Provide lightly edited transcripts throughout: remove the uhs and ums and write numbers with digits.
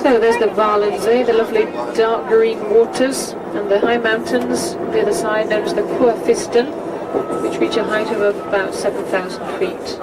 So there's the Walensee, the lovely dark green waters, and the high mountains on the other side known as the Kurfürsten, which reach a height of about 7,000 feet.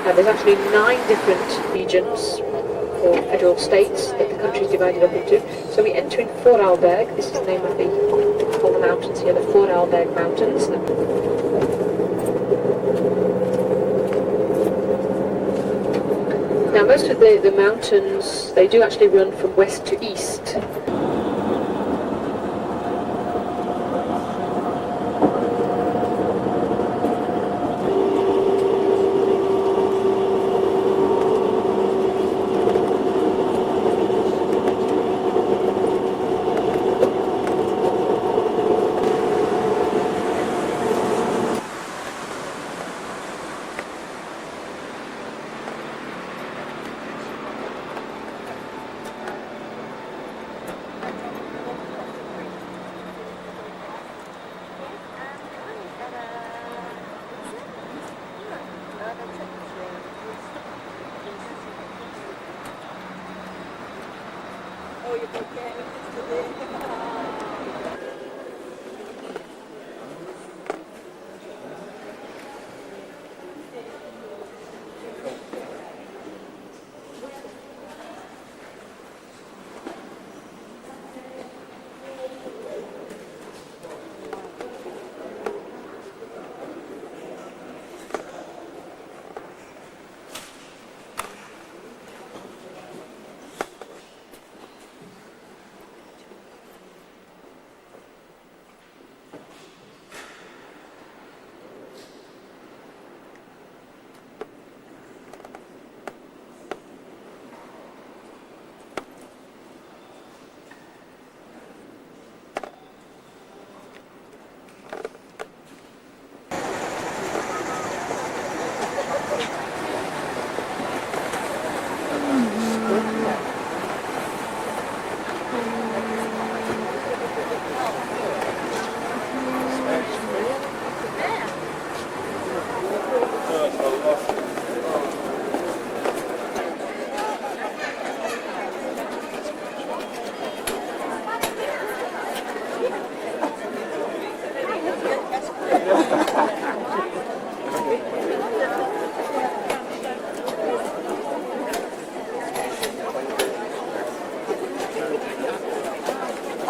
Now there's actually 9 different regions or federal states that the country is divided up into. So we enter in Vorarlberg. This is the name of all the mountains here, the Vorarlberg Mountains. Now most of the mountains, they do actually run from west to east.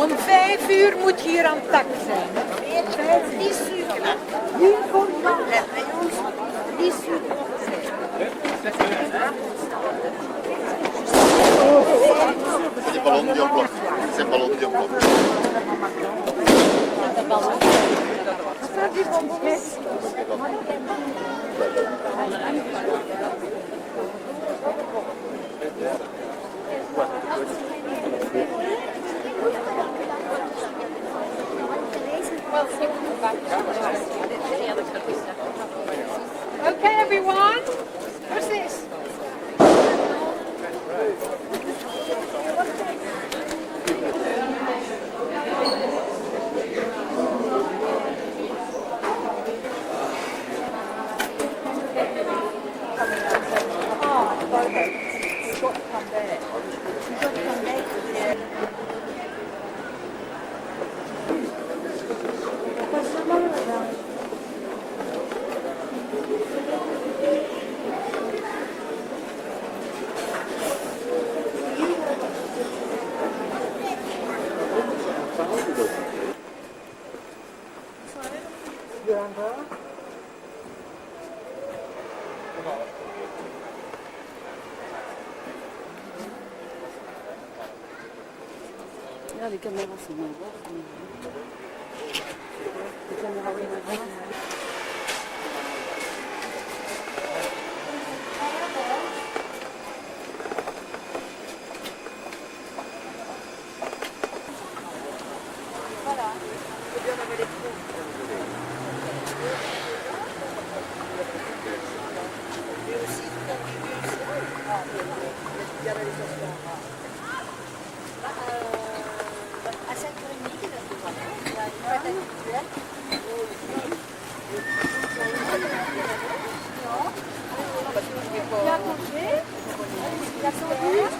Om 5 uur moet je hier aan tak zijn. 10 uur. Nu voor bij ons 10 uur. C'est des ballons de bloc. C'est ballon de bloc. Dat is bonbons. Well, Okay, everyone. What's this? Là, les caméras sont bien voir. Les caméras bien voir. À 7h30, il y a une fête individuelle. Il y a à manger, il y a sandwich.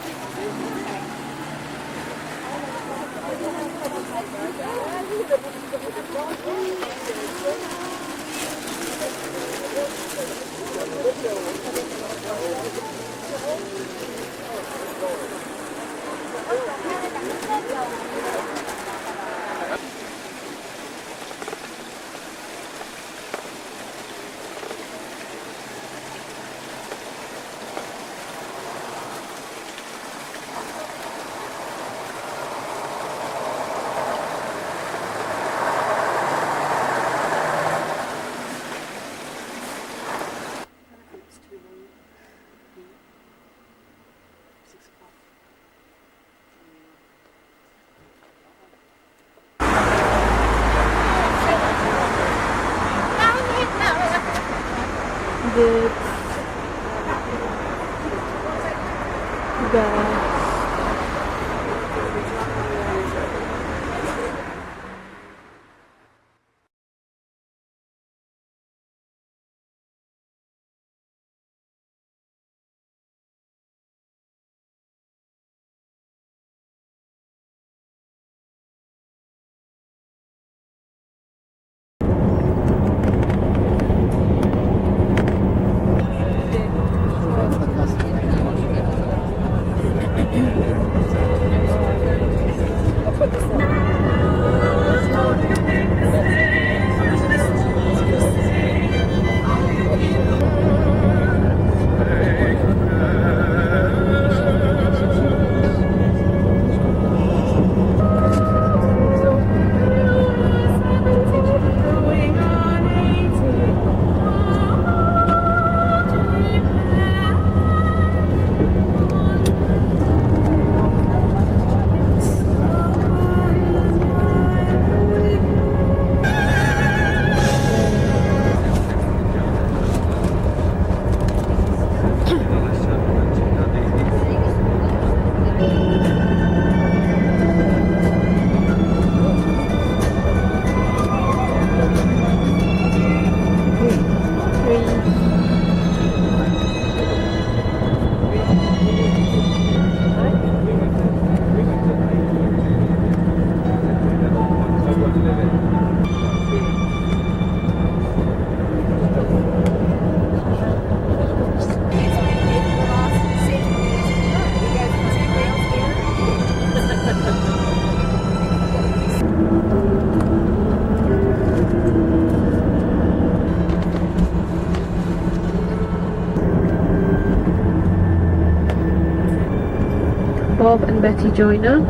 Bob and Betty Joyner.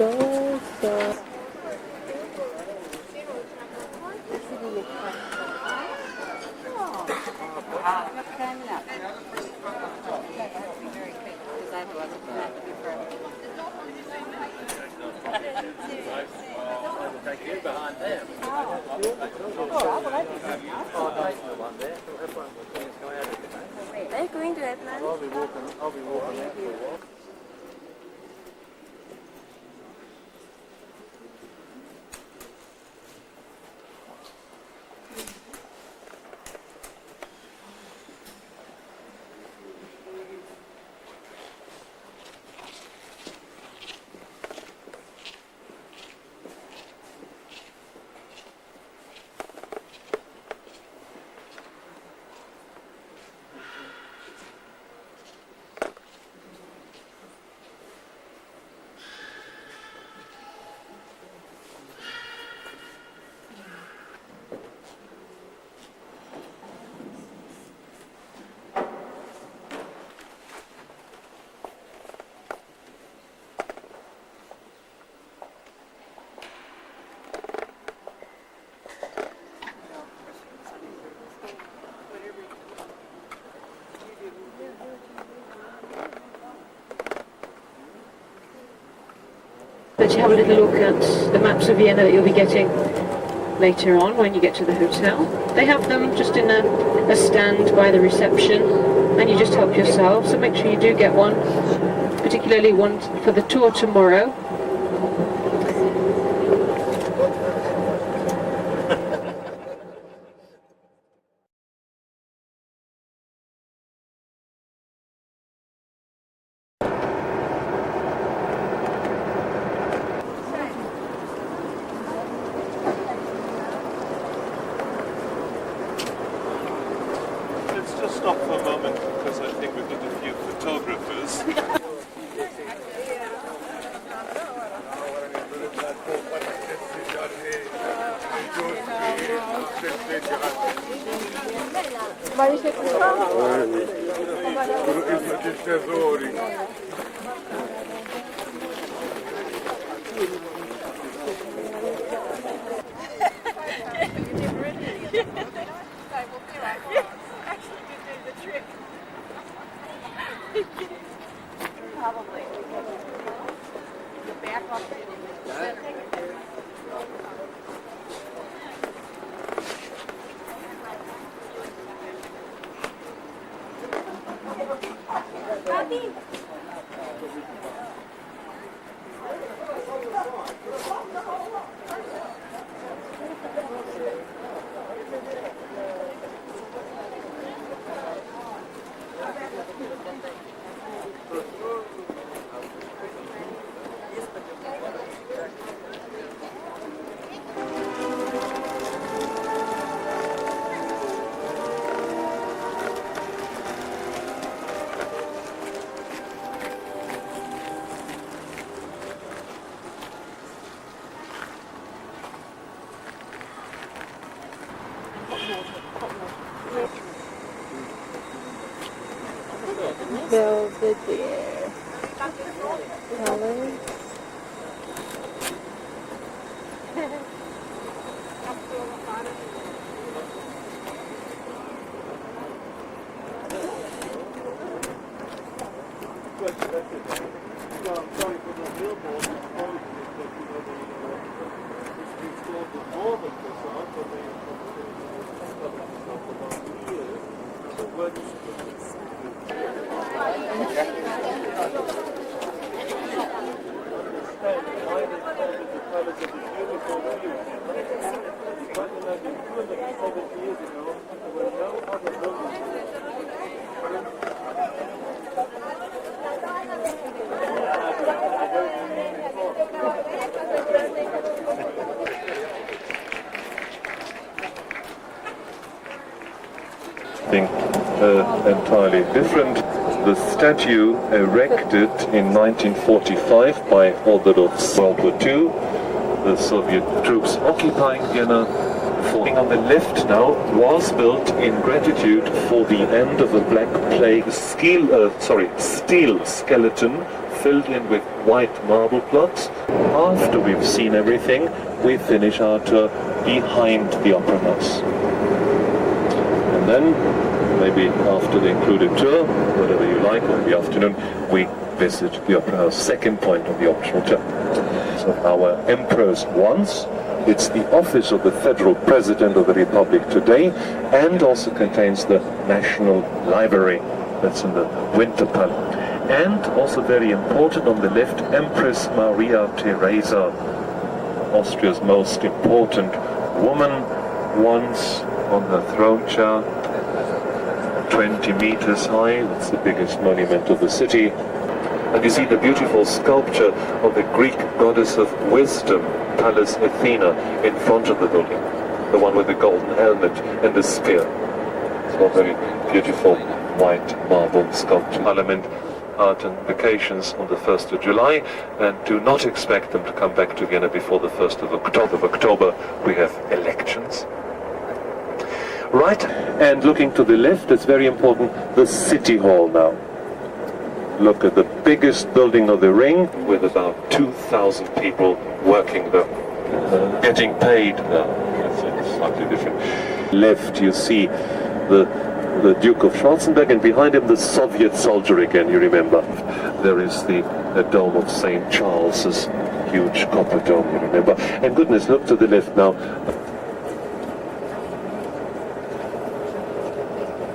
so. Are you going to Atlanta? I'll be walking there for a while. But you have a little look at the maps of Vienna that you'll be getting later on when you get to the hotel. They have them just in a stand by the reception, and you just help yourself, so make sure you do get one, particularly one for the tour tomorrow. Let's just stop for a moment because I think we've got a few photographers. Probably. The back off the center. Belvedere. Color. Entirely different. The statue erected in 1945 by Orthodox World War II, the Soviet troops occupying Vienna. On the left now was built in gratitude for the end of the Black Plague steel skeleton filled in with white marble blocks. After we've seen everything, we finish our tour behind the Opera House. And then, maybe after the included tour, whatever you like, or in the afternoon, we visit the Opera House, second point of the optional tour. So our emperor's once, it's the office of the Federal President of the Republic today, and also contains the National Library that's in the Winter Palace. And also very important, on the left, Empress Maria Theresa, Austria's most important woman, once on her throne chair, 20 meters high. That's the biggest monument of the city. And you see the beautiful sculpture of the Greek goddess of wisdom, Pallas Athena, in front of the building. The one with the golden helmet and the spear. It's all very beautiful white marble sculpture. Parliament out on vacations on the 1st of July, and do not expect them to come back to Vienna before the 1st of October. We have elections. Right, and looking to the left, it's very important, the City Hall now. Look at the biggest building of the ring, with about 2,000 people working there, getting paid. It's slightly different. Left, you see the Duke of Schwarzenberg, and behind him the Soviet soldier again, you remember. There is the dome of St. Charles's, huge copper dome, you remember. And goodness, look to the left now.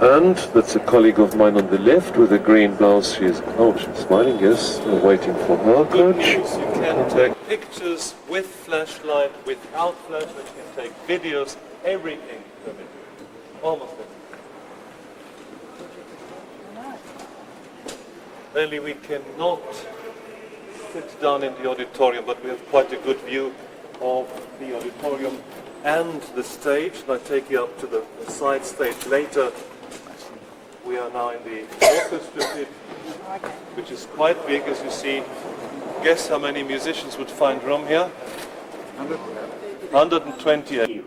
And that's a colleague of mine on the left with a green blouse. She's smiling, yes, waiting for her coach. You can take pictures with flashlight, without flashlight, you can take videos, everything. Almost everything. Only we cannot sit down in the auditorium, but we have quite a good view of the auditorium and the stage. And I take you up to the side stage later. We are now in the orchestra pit, which is quite big, as you see. Guess how many musicians would find room here? 128.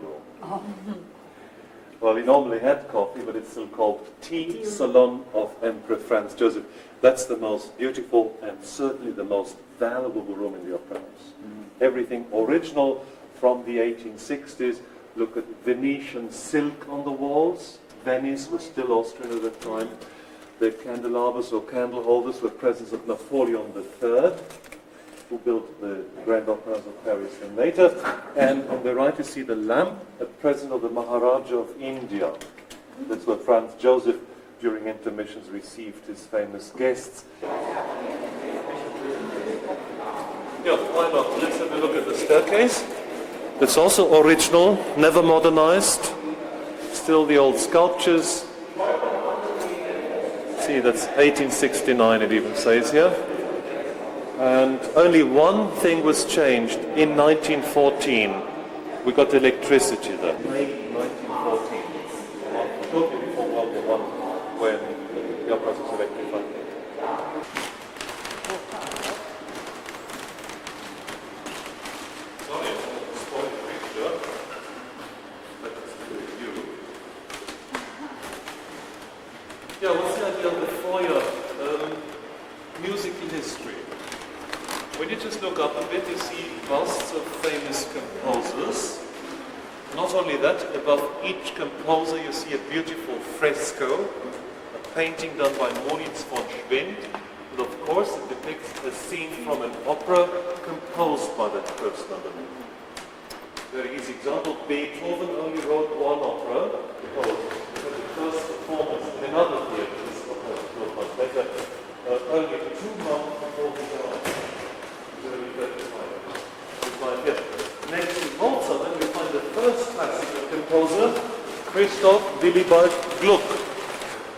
Well, we normally had coffee, but it's still called Tea Salon of Emperor Franz Joseph. That's the most beautiful and certainly the most valuable room in the Opera House. Everything original from the 1860s. Look at Venetian silk on the walls. Venice was still Austrian at that time. The candelabras or candle holders were presents of Napoleon III, who built the Grand Operas of Paris and later. And on the right you see the lamp, a present of the Maharaja of India. That's where Franz Joseph, during intermissions, received his famous guests. Yeah, why not? Let's have a look at the staircase. It's also original, never modernized. Still the old sculptures. See, that's 1869, it even says here. And only one thing was changed in 1914. We got electricity there. May 1914. Shortly before World War I, when the opera was electrified. Sorry, I'm spoiling the picture. But it's a good view. Yeah, what's the idea of the foyer? Musical history. When you just look up a bit, you see busts of famous composers. Not only that, above each composer you see a beautiful fresco, a painting done by Moritz von Schwind, and of course it depicts a scene from an opera composed by that person underneath. Very easy example, Beethoven only wrote one opera, because the first performance in another theatre, this opera was built much later, only 2 months before he died. Very right here. Next to Mozart, then we find the first classical composer, Christoph Willibald Gluck.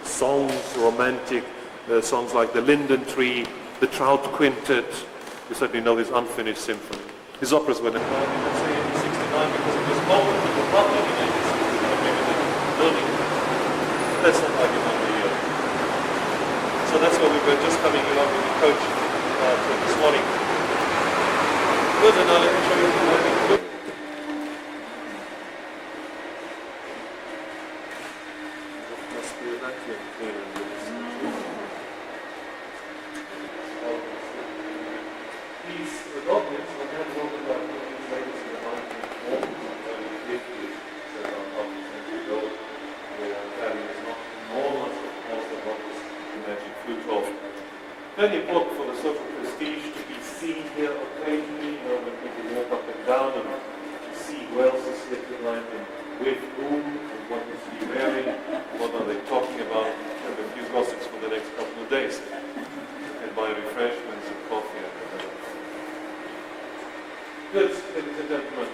Songs, romantic songs like The Linden Tree, The Trout Quintet. You certainly know his unfinished symphony. His operas were in 1869 because it was opened to the public in 1869, maybe the building. That's not like it on the year. So that's why we were just coming along with the coach this morning. Good, and now let me show you the morning. Must be a vacuum cleaner. Very important for the social prestige to be seen here occasionally, when people walk up and down and to see who else is here tonight and with whom and what is he wearing, what are they talking about, and a few gossips for the next couple of days. And buy refreshments and coffee and whatever. Good, ladies and gentlemen.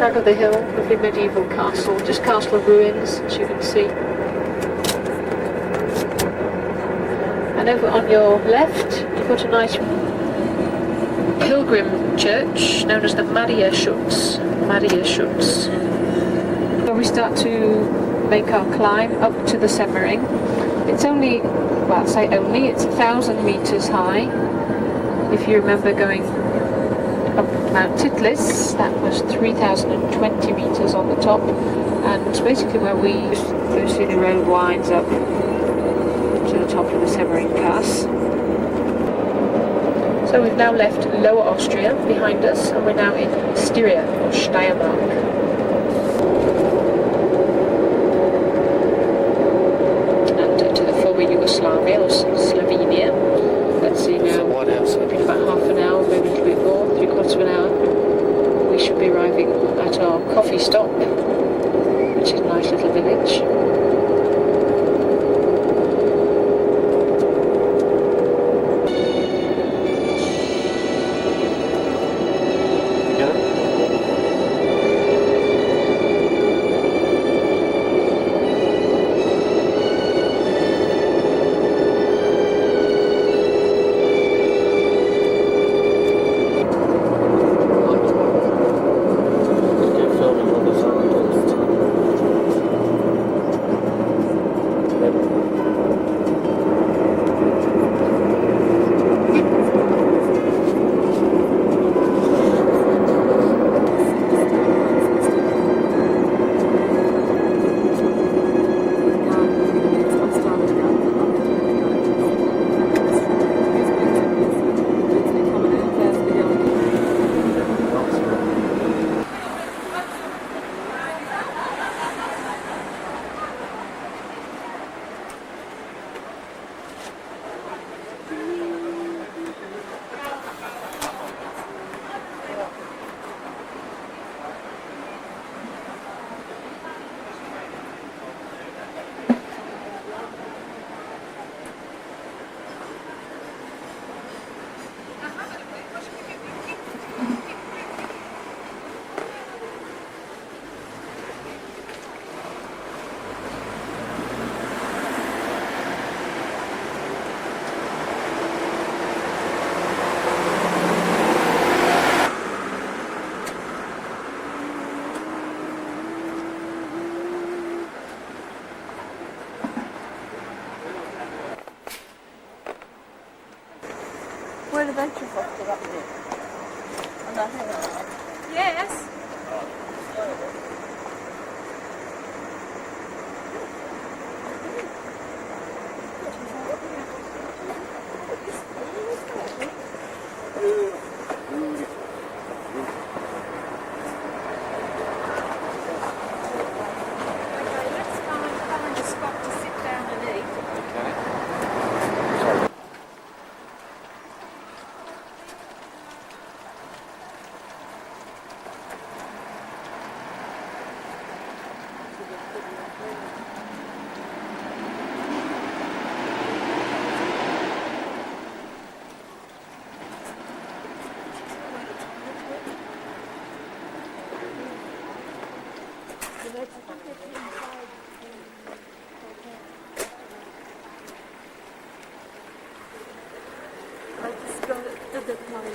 Crag of the Hill, lovely medieval castle, just castle of ruins, as you can see. And over on your left, you've got a nice pilgrim church known as the Maria Schutz. So we start to make our climb up to the Semmering. It's only, well, I say only, it's 1,000 meters high. If you remember going up Mount Titlis, that was 3,020 meters on the top, and basically where we see the road winds up to the top of the Semmering Pass. So we've now left Lower Austria behind us, and we're now in Styria, or Steiermark. And to the former Yugoslavia, or Slovenia. Let's see now, in about half an hour, maybe a little bit more, 3/4 of an hour, we should be arriving at our coffee stop, which is a nice little village. We're adventure foster up here. And I think yes.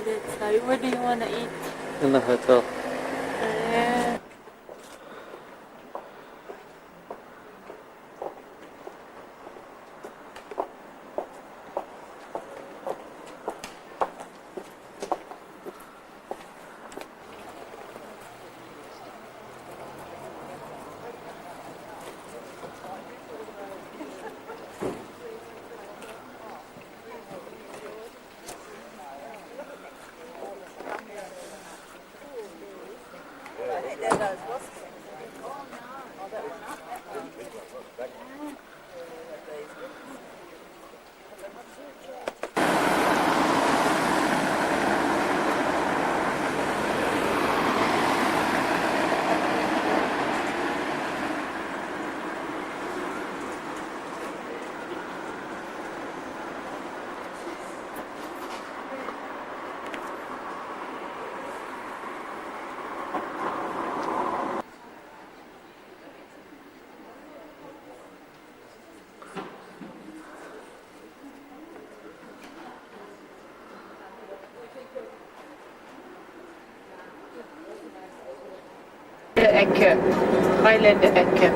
So where do you want to eat? In the hotel. Yeah. Ecke, Highlander Ecke,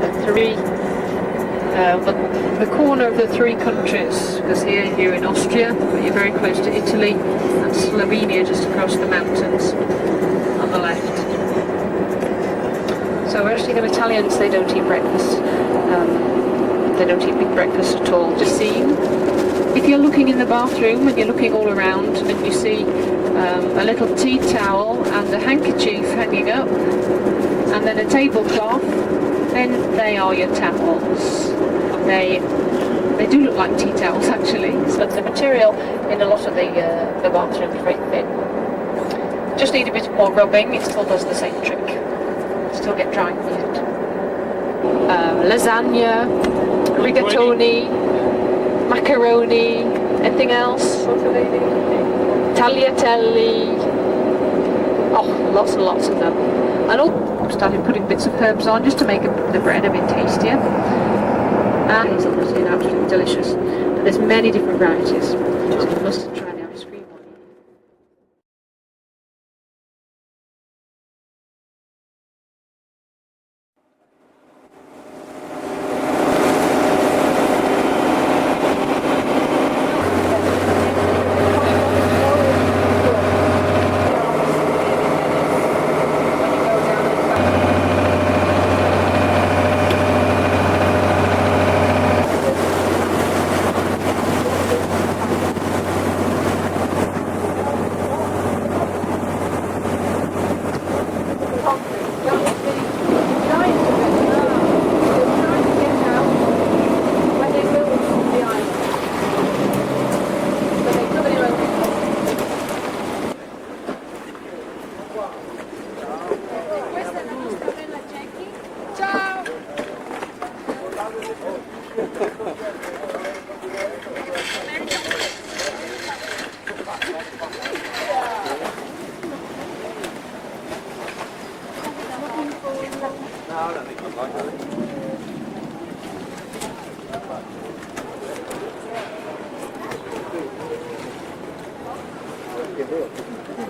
the corner of the three countries, because here you're in Austria, but you're very close to Italy, and Slovenia just across the mountains on the left. So actually the Italians, they don't eat breakfast. They don't eat big breakfast at all. Just seeing. If you're looking in the bathroom and you're looking all around and you see a little tea towel and a handkerchief hanging up, and then a tablecloth, then they are your towels. They do look like tea towels actually, but the material in a lot of the bathroom is very thin. Just need a bit more rubbing, it still does the same trick. Still get dry in the end. Lasagna, rigatoni, macaroni, anything else? Tagliatelle. Oh, lots and lots of them. And all started putting bits of herbs on just to make the bread a bit tastier. And it's obviously absolutely delicious. But there's many different varieties. Just must try the ice cream one.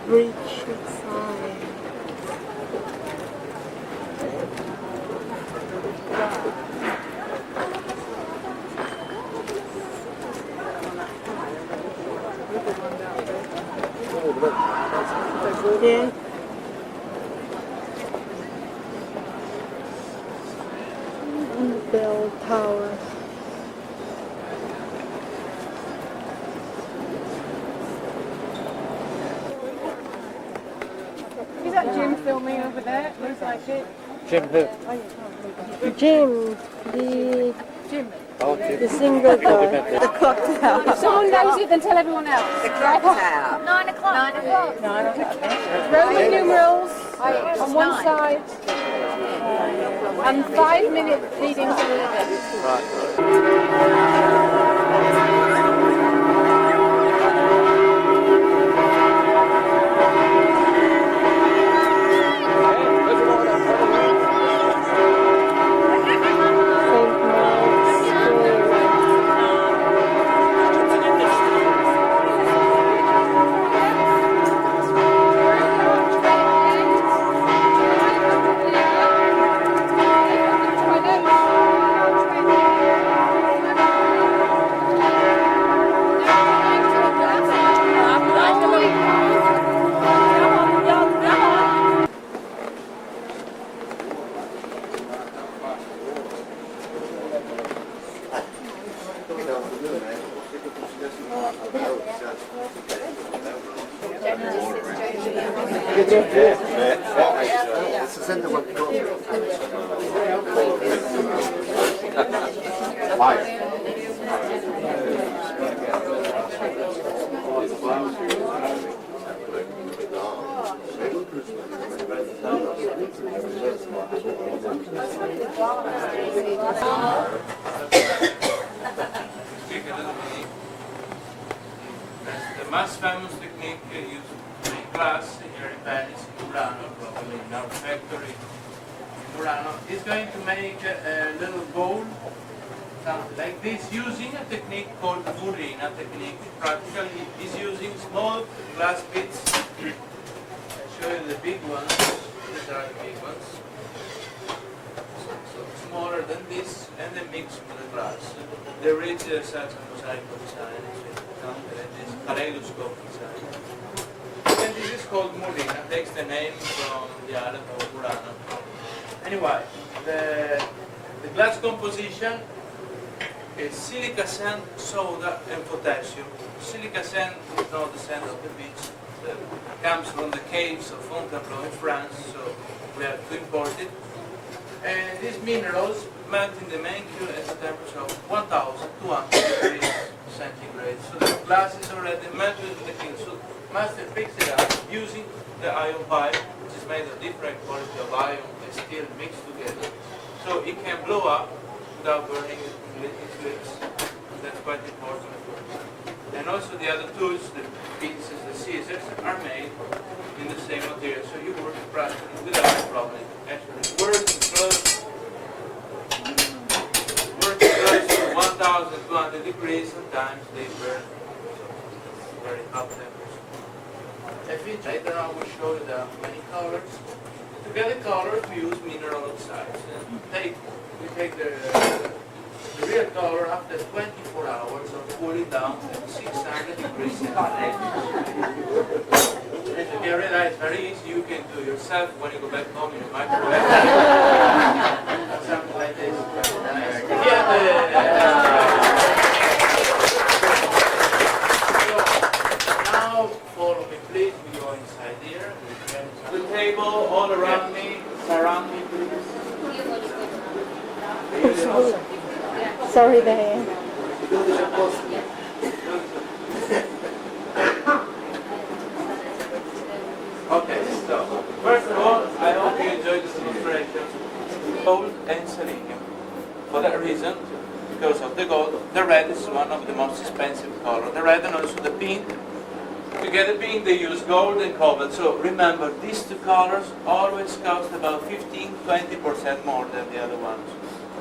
Bridge sign. Yeah. Bell Tower. Is that Jim filming over there? Looks like it. Jim who? Jim, the single guy. The clock tower. If someone knows it, then tell everyone else. The clock tower. 9 o'clock. 9 o'clock. Roman numerals on one side, and 5 minutes leading to the limit. Si sente qualcosa? Vai. The most famous technique used to make glass here in Venice, in Murano, probably in our factory in Murano, is going to make a little bowl, something like this, using a technique called the Murina technique. Practically, is using small glass bits. I'll show you the big ones. These are the big ones. So smaller than this, and then mix with the glass. They reach such a mosaico design, something like this, kaleidoscope design. And this is called Murina, takes the name from the island of Murano. Anyway, the glass composition is silica sand, soda, and potassium. Silica sand is not the sand of the beach. It comes from the caves of Fontainebleau in France, so we have to import it. And these minerals melt in the manicure at a temperature of 1,200 degrees centigrade. So the glass is already melted in the kiln. So master picks it up using the iron pipe, which is made of different quality of iron and steel mixed together. So it can blow up without burning its lips. That's quite important. And also the other tools, the pieces, the scissors, are made in the same material. So you work practically without a problem. Actually, working close to 1,200 degrees, sometimes they burn. So it's very hot temperature. If you later on, we'll show you the many colors. To get the colors, we use mineral oxides. And we take the real color after 24 hours of cooling down at 600 degrees centigrade. And you can realize very easy, you can do yourself when you go back home in the microwave. Something like this. So now follow me please, we go inside here. The table all around me, surround me please. Sorry, there. Okay, so first of all, I hope you enjoyed this demonstration. Gold and selenium. For that reason, because of the gold, the red is one of the most expensive colors. The red and also the pink. To get the pink, they use gold and cobalt. So remember, these two colors always cost about 15-20% more than the other ones.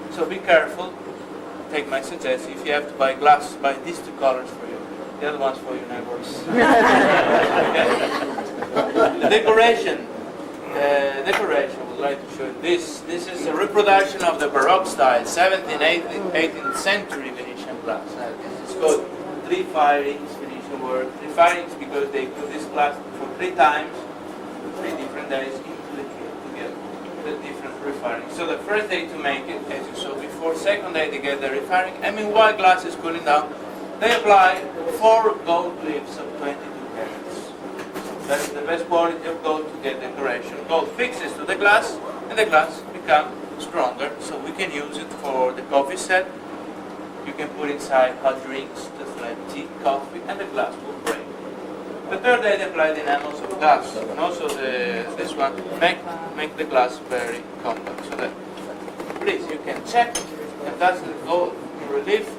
So be careful. Take my suggestion. If you have to buy glass, buy these two colors for you. The other ones for your neighbors. The decoration. I would like to show you this. This is a reproduction of the Baroque style, 17th, 18th century Venetian glass. This is called 3 firings Venetian work. 3 firings because they put this glass for 3 times, 3 different days into the kiln to get the different refiring. So the first day to make it, as you saw before, second day they get the refiring, and meanwhile glass is cooling down, they apply 4 gold leaves of 22 carats. That is the best quality of gold to get decoration. Gold fixes to the glass, and the glass becomes stronger, so we can use it for the coffee set. You can put inside hot drinks, just like tea, coffee, and the glass will break. The third day they apply the enamels of glass, and also this one make the glass very compact. So that, please, you can check if that's the gold in relief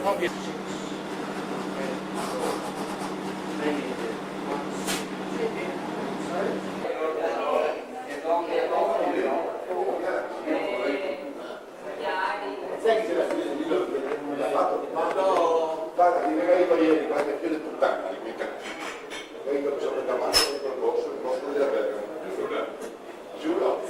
from here. Guarda, mi vengo ieri, guarda più di puttana, vengo sopra il cavallo, il corso della Bergamo. Giuro.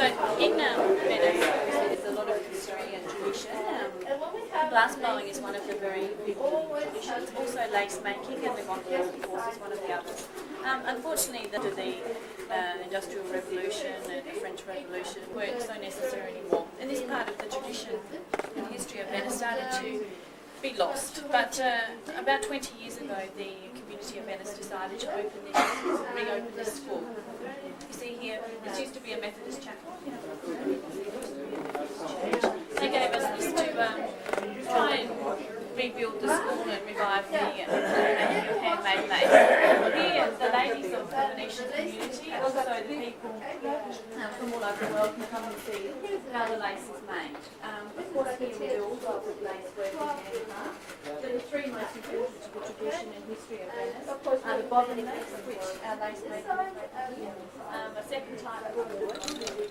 So in Venice, there's a lot of history and tradition. Glass blowing is one of the very big traditions. Also lace making and the gondolas, of course, is one of the others. Unfortunately, the Industrial Revolution and the French Revolution weren't so necessary anymore. And this part of the tradition and history of Venice started to be lost. But about 20 years ago, the community of Venice decided to reopen this school. You see here, this used to be a Methodist chapel. They gave us this to try and rebuild the school and revive the handmade lace. Here, the ladies of the Venetian community, also the people from all over the world can come and see how the lace is made. Of course, here we do all sorts of lace work and handcraft. The three most important to the tradition and history of Venice are the bobbin lace, which our lace maker is here. A second type of wood.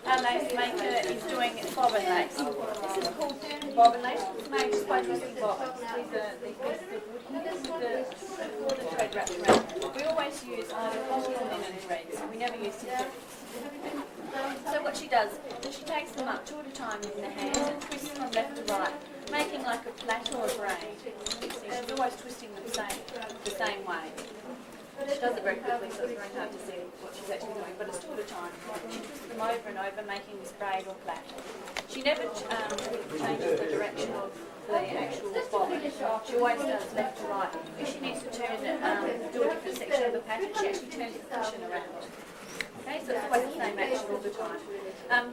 Our lace maker is doing bobbin lace. This is called bobbin lace. It's made just by twisting bobbins. These are the pieces of wood here with the thread wrapped around. We always use either cotton or linen threads. We never use synthetics. So what she does is she takes them up two at a time in the hands and twists from left to right, making like a plait or a braid. See, she's always twisting them the same way. She does it very quickly, so it's very hard to see what she's actually doing, but it's two at a time. She twists them over and over, making this braid or plait. She never changes the direction of the actual bobbin. She always does left to right. If she needs to do a different section of the pattern, she actually turns the cushion around. Okay, so it's always the same action all the time.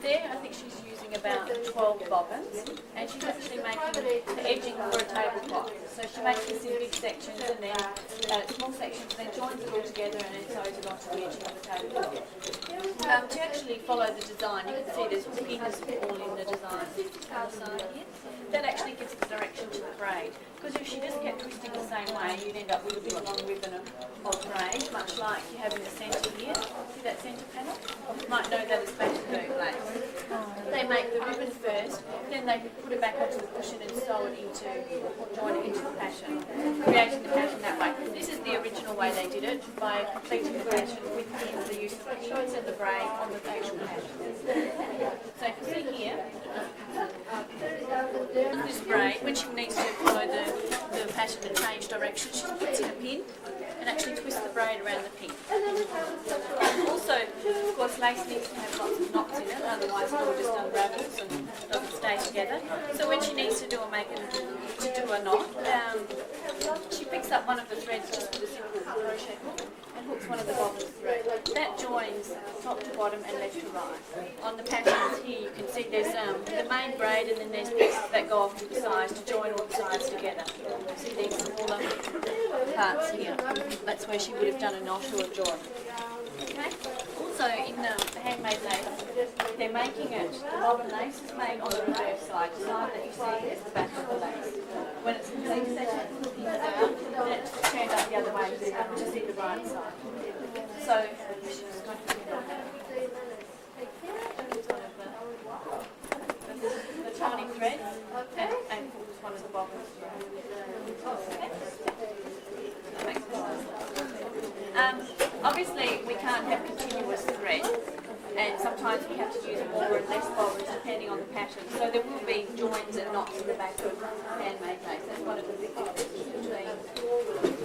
There, I think she's using about 12 bobbins, and she's actually making the edging for a tablecloth. So she makes this in big sections and then small sections, and then joins it all together and then sews it onto the edging of the tablecloth. To actually follow the design, you can see there's pins all in the design on the side here. That actually gives the direction to the braid. Because if she just kept twisting the same way, you'd end up with a big long ribbon of braid, much like you have in the centre here. See that centre panel? You might know that as Battenberg lace. They make the ribbon first, then they put it back onto the cushion and sew it into, or join it into the pattern, creating the pattern that way. This is the original way they did it, by completing the pattern with the use of the pins and the braid on the actual pattern. So if you see here, this braid, when she needs to follow the pattern and change direction, she puts in a pin and actually twists the braid around the pin. Also, of course, lace needs to have lots of knots in it, otherwise it all just unravels and doesn't stay together. So when she needs to do a knot, she picks up one of the threads just with a simple crochet hook and hooks one of the bobbins through. That joins top to bottom and left to right. On the patterns here you can see there's the main braid and then there's pieces that go off to the sides to join all the sides together. See these smaller parts here. That's where she would have done a knot or a join. Okay. Also in the handmade lace, they're making it, the bobbin lace is made on the reverse side. The side that you see is the back of the lace. When it's complete set, looking down, then it's turned up the other way to see the right side. So she's going to do that. The tiny threads and pulls one of the bobbins through. Okay. That makes sense. Obviously, we can't have continuous thread, and sometimes we have to use more or less bobbins depending on the pattern. So there will be joins and knots in the back of handmade lace. That's one of the big differences between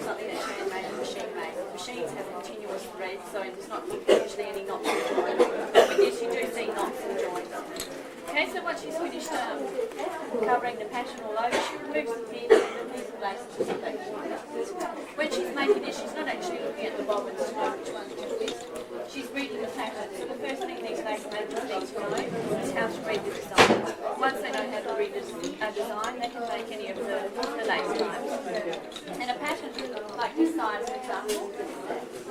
something that's handmade and machine-made. Machines have continuous thread, so there's not usually any knots and joins. But with this, you do see knots and joins. Okay, so once she's finished covering the pattern all over, she removes the pin and the piece of lace is selected. When she's making it, she's not actually looking at the bobbins to know which one to twist. She's reading the pattern. So the first thing these lace makers need to know is how to read the design. Once they know how to read a design, they can make any of the lace types. And a pattern like this size, for example,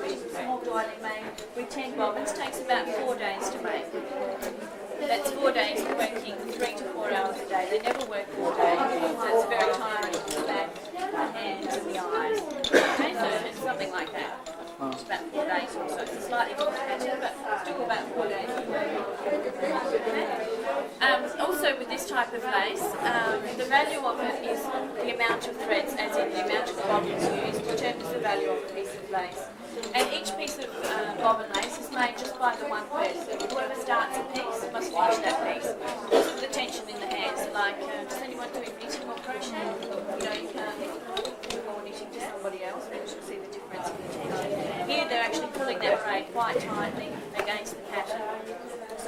which is a small die made with 10 bobbins, takes about 4 days to make. That's 4 days working 3 to 4 hours a day. They never work 4 days. That's very tiring for the back, the hands and the eyes. Okay, so it's something like that. It's about 4 days or so. It's a slightly different pattern, but still about 4 days. Also with this type of lace, the value of it is the amount of threads, as in the amount of bobbins used, determines the value of a piece of lace. And each piece of bobbin lace is made just by the one person. Whoever starts a piece must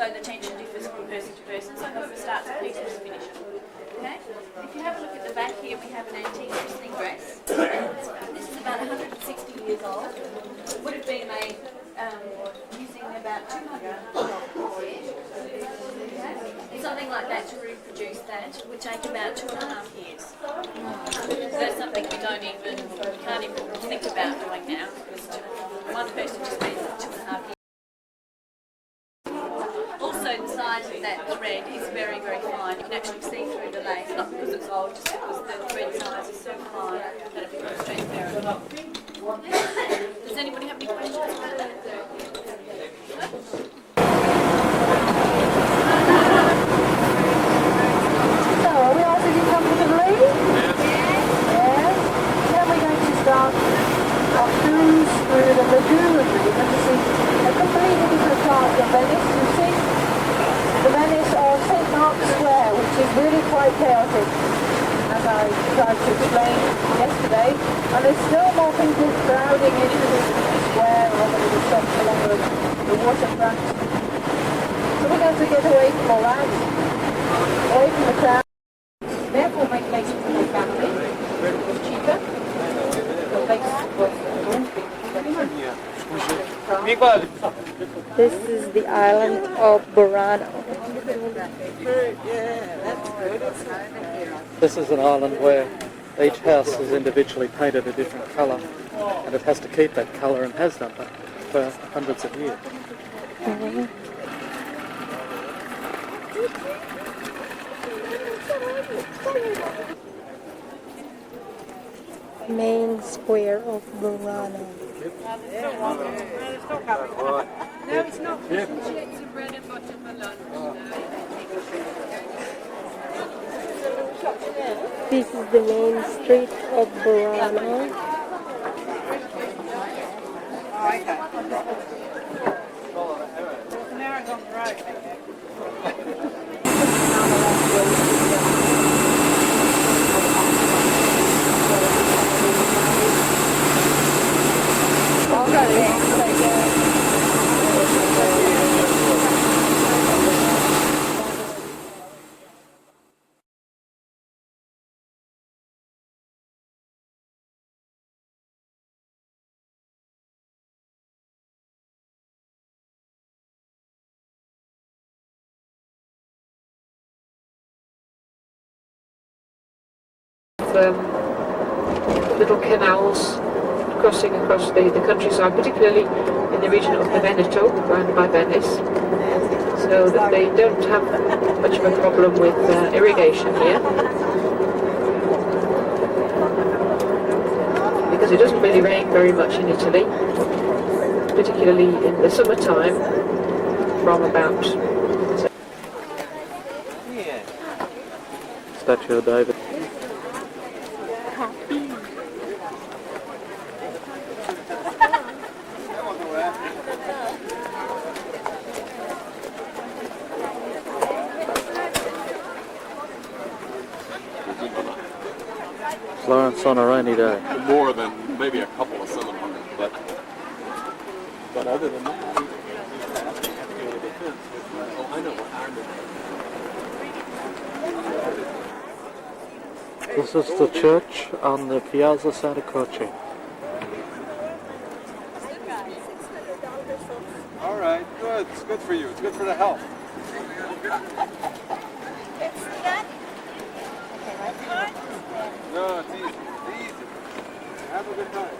so the tension differs from person to person, so whoever starts a piece will finish it. Okay? If you have a look at the back here, we have an antique christening dress. This is about 160 years old. Would have been made using about 200 something like that to reproduce that would take about 2.5 years. So that's something we can't even think about doing now, because one person just spends 2.5 years. Also, the size of that thread is very, very fine. You can actually see through the lace, not because it's old, just because the thread size is so fine that it becomes transparent. Does anybody have any questions about that? So, are we all sitting comfortably? Yes. Then we're going to start our cruise through the lagoon. We're going to see a completely different part of Venice. You see the Venice of St. Mark's Square, which is really quite chaotic, as I tried to explain yesterday. And there's still more people crowding into the square or the little shops along the waterfront. So we're going to get away from all that, away from the crowd. Therefore, make places for my family. It's cheaper. The place was This is the island of Burano. This is an island where each house is individually painted a different colour, and it has to keep that colour and has done that for hundreds of years. Main square of Burano. No, it's not. This is the main street of Burano. Oh, okay. Now it's on the road. Little canals crossing across the countryside, particularly in the region of the Veneto, around by Venice, so that they don't have much of a problem with irrigation here, because it doesn't really rain very much in Italy, particularly in the summertime, from about... Statue of David. Florence on a rainy day. More than maybe a couple of cinnamon, but other than that, oh, I know what Ireland. This is the church on the Piazza Santa Croce. All right, good. It's good for you. It's good for the health. No, it's easy. It's easy. Have a good time.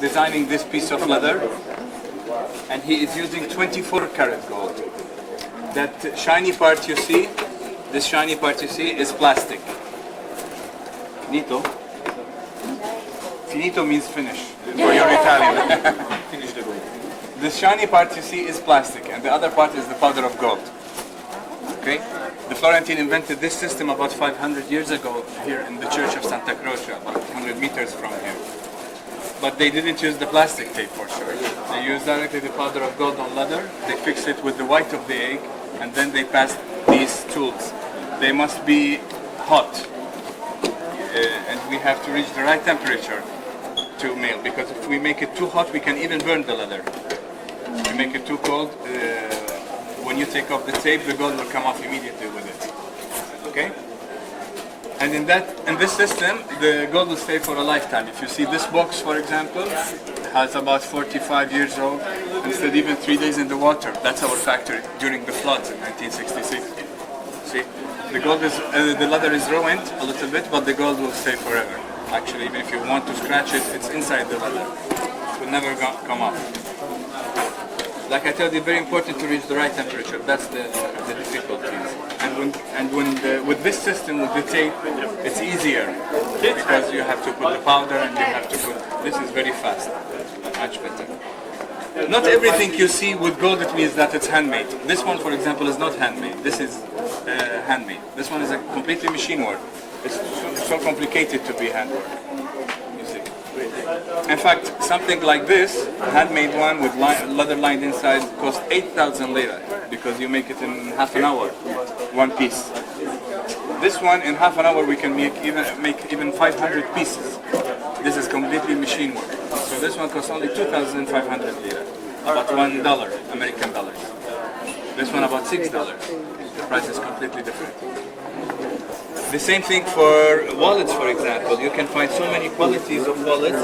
Designing this piece of leather, and he is using 24 karat gold. That shiny part you see, this shiny part you see is plastic. Finito? Finito means finish, for your Italian. Finish the gold. The shiny part you see is plastic, and the other part is the powder of gold. Okay? The Florentine invented this system about 500 years ago here in the church of Santa Croce, about 100 meters from here. But they didn't use the plastic tape for sure. They used directly the powder of gold on leather, they fixed it with the white of the egg, and then they passed these tools. They must be hot, and we have to reach the right temperature to mill, because if we make it too hot, we can even burn the leather. If you make it too cold, when you take off the tape, the gold will come off immediately with it. Okay? And in this system, the gold will stay for a lifetime. If you see this box, for example, has about 45 years old, instead even 3 days in the water. That's our factory during the floods in 1966. See, the gold is, the leather is ruined a little bit, but the gold will stay forever. Actually, even if you want to scratch it, it's inside the leather. It will never come off. Like I told you, very important to reach the right temperature. That's the difficulties. And with this system, with the tape, it's easier because you have to put the powder and you have to put. This is very fast, much better. Not everything you see with gold, it means that it's handmade. This one, for example, is not handmade. This is handmade. This one is a completely machine work. It's so complicated to be handwork. You see. In fact, something like this, a handmade one with leather lined inside, costs 8,000 lira because you make it in half an hour, one piece. This one, in half an hour, we can make even 500 pieces. This is completely machine work. So this one costs only 2,500 lira, about $1 American dollars. This one about $6. The price is completely different. The same thing for wallets, for example. You can find so many qualities of wallets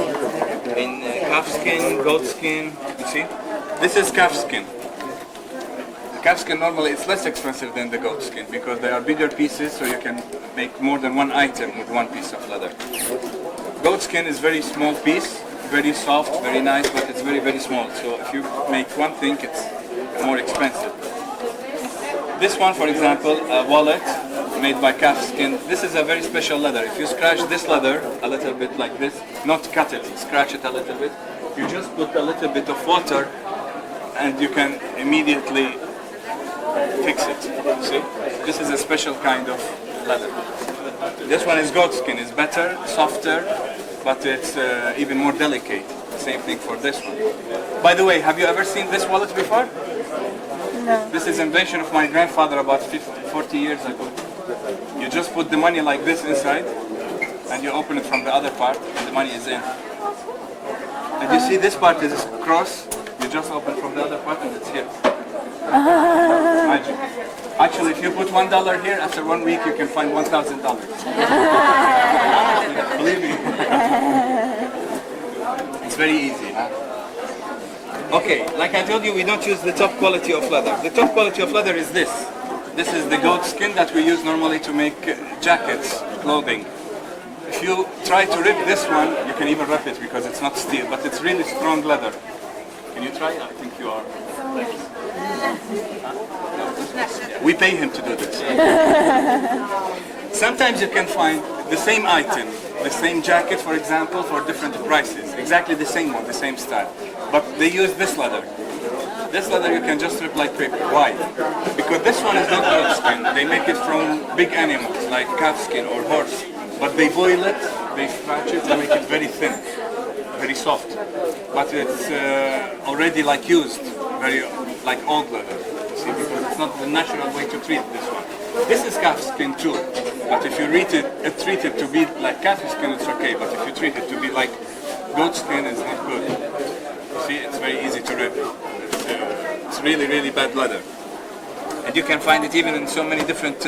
in calf skin, goat skin. You see, this is calf skin. The calf skin normally it's less expensive than the goat skin because they are bigger pieces, so you can make more than one item with one piece of leather. Goat skin is very small piece, very soft, very nice, but it's very, very small. So if you make one thing, it's more expensive. This one, for example, a wallet made by calf skin. This is a very special leather. If you scratch this leather a little bit like this, not cut it, scratch it a little bit, you just put a little bit of water and you can immediately fix it. See? This is a special kind of leather. This one is goat skin. It's better, softer, but it's even more delicate. Same thing for this one. By the way, have you ever seen this wallet before? No. This is invention of my grandfather about 40 years ago. You just put the money like this inside, and you open it from the other part, and the money is in. And you see this part is cross, you just open from the other part, and it's here. Magic. Actually, if you put $1 here, after 1 week you can find $1,000. Believe me. It's very easy. Huh? Okay, like I told you, we don't use the top quality of leather. The top quality of leather is this. This is the goat skin that we use normally to make jackets, clothing. If you try to rip this one, you can even rip it because it's not steel, but it's really strong leather. Can you try? I think you are. We pay him to do this. Sometimes you can find the same item, the same jacket, for example, for different prices. Exactly the same one, the same style. But they use this leather. This leather you can just rip like paper. Why? Because this one is not goat skin. They make it from big animals like calf skin or horse. But they boil it, they scratch it, they make it very thin, very soft. But it's already like used, very like old leather. See, because it's not the natural way to treat this one. This is calf skin too. But if you treat it to be like calf skin, it's okay. But if you treat it to be like goat skin, it's not good. See, it's very easy to rip. It's really, really bad leather. And you can find it even in so many different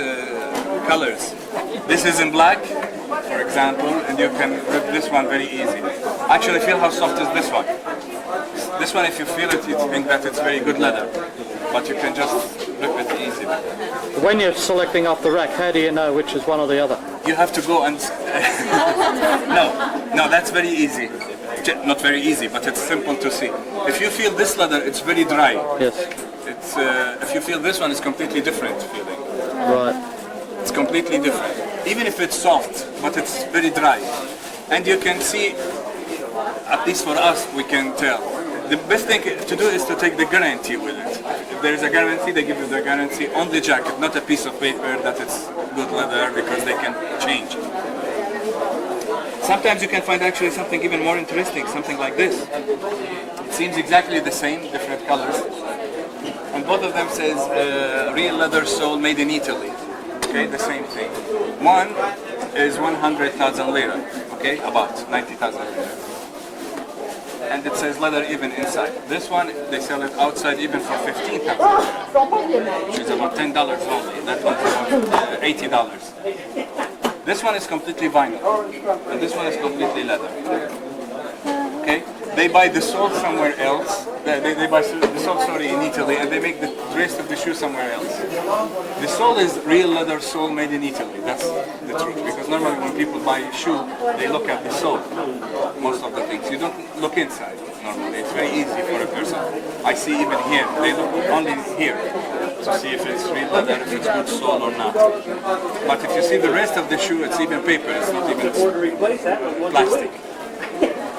colors. This is in black, for example, and you can rip this one very easy. Actually, feel how soft is this one. This one, if you feel it, you think that it's very good leather. But you can just rip it easily. When you're selecting off the rack, how do you know which is one or the other? You have to go and... No, that's very easy. Not very easy, but it's simple to see. If you feel this leather, it's very dry. Yes. It's if you feel this one, it's completely different feeling. Right. It's completely different. Even if it's soft, but it's very dry. And you can see, at least for us, we can tell. The best thing to do is to take the guarantee with it. If there is a guarantee, they give you the guarantee on the jacket, not a piece of paper that it's good leather, because they can change. Sometimes you can find actually something even more interesting, something like this. It seems exactly the same, different colors. And both of them says real leather sole made in Italy. Okay, the same thing. One is 100,000 lira, okay, about 90,000 lira. And it says leather even inside. This one, they sell it outside even for 15,000 lira, which is about $10 only. That one's about $80. This one is completely vinyl, and this one is completely leather. Okay? They buy the sole somewhere else. They buy the sole, sorry, in Italy, and they make the rest of the shoe somewhere else. The sole is real leather sole made in Italy. That's the truth. Because normally when people buy a shoe, they look at the sole. Most of the things. You don't look inside normally. It's very easy for a person. I see even here. They look only here to see if it's real leather, if it's good sole or not. But if you see the rest of the shoe, it's even paper. It's not even plastic.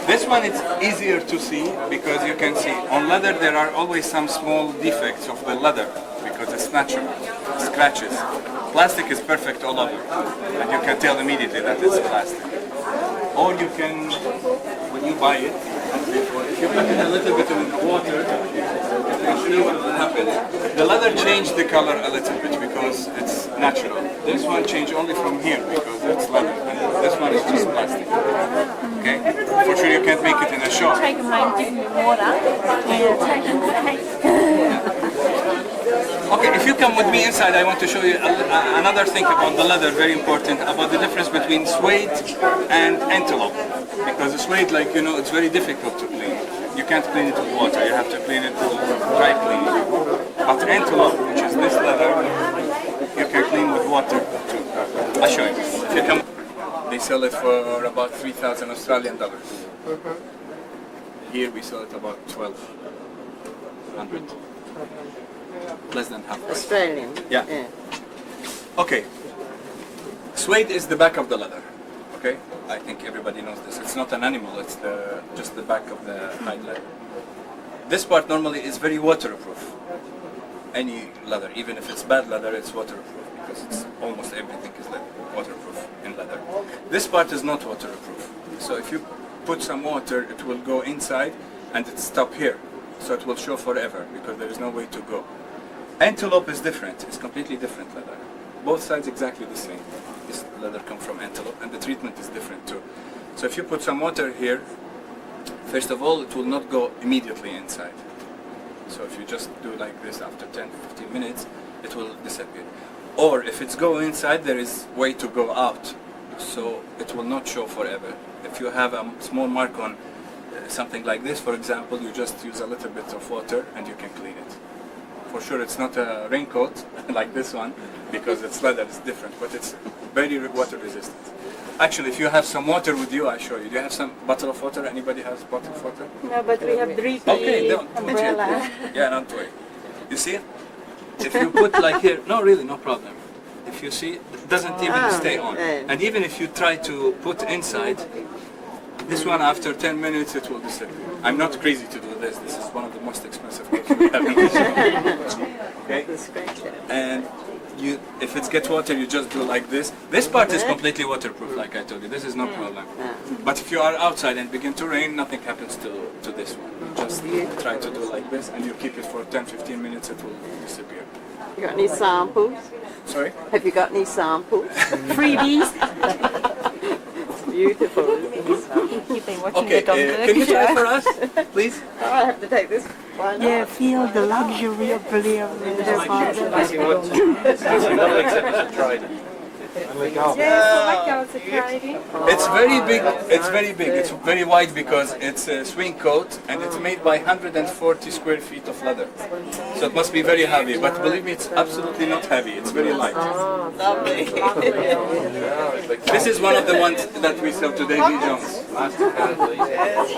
This one it's easier to see because you can see on leather there are always some small defects of the leather because it's natural, scratches. Plastic is perfect all over and you can tell immediately that it's plastic. Or you can, when you buy it, if you put it a little bit in the water, you see what will happen. The leather changed the color a little bit because it's natural. This one changed only from here because it's leather, and this one is just plastic. Okay? For sure you can't make it in a shop. Take them home, give them water, and take them back. Okay, if you come with me inside, I want to show you another thing about the leather, very important, about the difference between suede and antelope. Because the suede, like you know, it's very difficult to clean. You can't clean it with water, you have to clean it with dry cleaning. But antelope, which is this leather, you can clean with water too. I'll show you. If you come, they sell it for about 3,000 Australian dollars. Here we sell it about 1,200. Less than half price. Australian. Yeah. Okay. Suede is the back of the leather. Okay. I think everybody knows this. It's not an animal. It's just the back of the hide leather. This part normally is very waterproof. Any leather, even if it's bad leather, it's waterproof because it's almost everything is waterproof in leather. This part is not waterproof. So if you put some water, it will go inside and it stop here. So it will show forever because there is no way to go. Antelope is different. It's completely different leather. Both sides exactly the same. This leather comes from antelope and the treatment is different too. So if you put some water here, first of all, it will not go immediately inside. So if you just do like this after 10-15 minutes, it will disappear. Or if it's going inside, there is way to go out. So it will not show forever. If you have a small mark on something like this, for example, you just use a little bit of water and you can clean it. For sure it's not a raincoat like this one because it's leather, it's different, but it's very water resistant. Actually, if you have some water with you, I'll show you. Do you have some bottle of water? Anybody has a bottle of water? No, but we have 3 Okay, umbrella. Yeah, don't worry. You see? If you put like here, no really, no problem. If you see, it doesn't even stay on. And even if you try to put inside, this one after 10 minutes it will disappear. I'm not crazy to do this. This is one of the most expensive clothes we have in the shop. Okay? And you, if it gets water, you just do like this. This part is completely waterproof, like I told you. This is no problem. But if you are outside and begin to rain, nothing happens to this one. You just try to do like this, and you keep it for 10-15 minutes. It will disappear. You got any samples? Sorry? Have you got any samples? Freebies. Beautiful. You've been watching Okay, the Don can you try for us, please? Oh, I have to take this. Why not? Yeah, feel the luxury of the It's very big. It's very big. It's very wide because it's a swing coat and it's made by 140 square feet of leather. So it must be very heavy. But believe me, it's absolutely not heavy. It's very light. Oh, lovely. This is one of the ones that we sell to Davy Jones.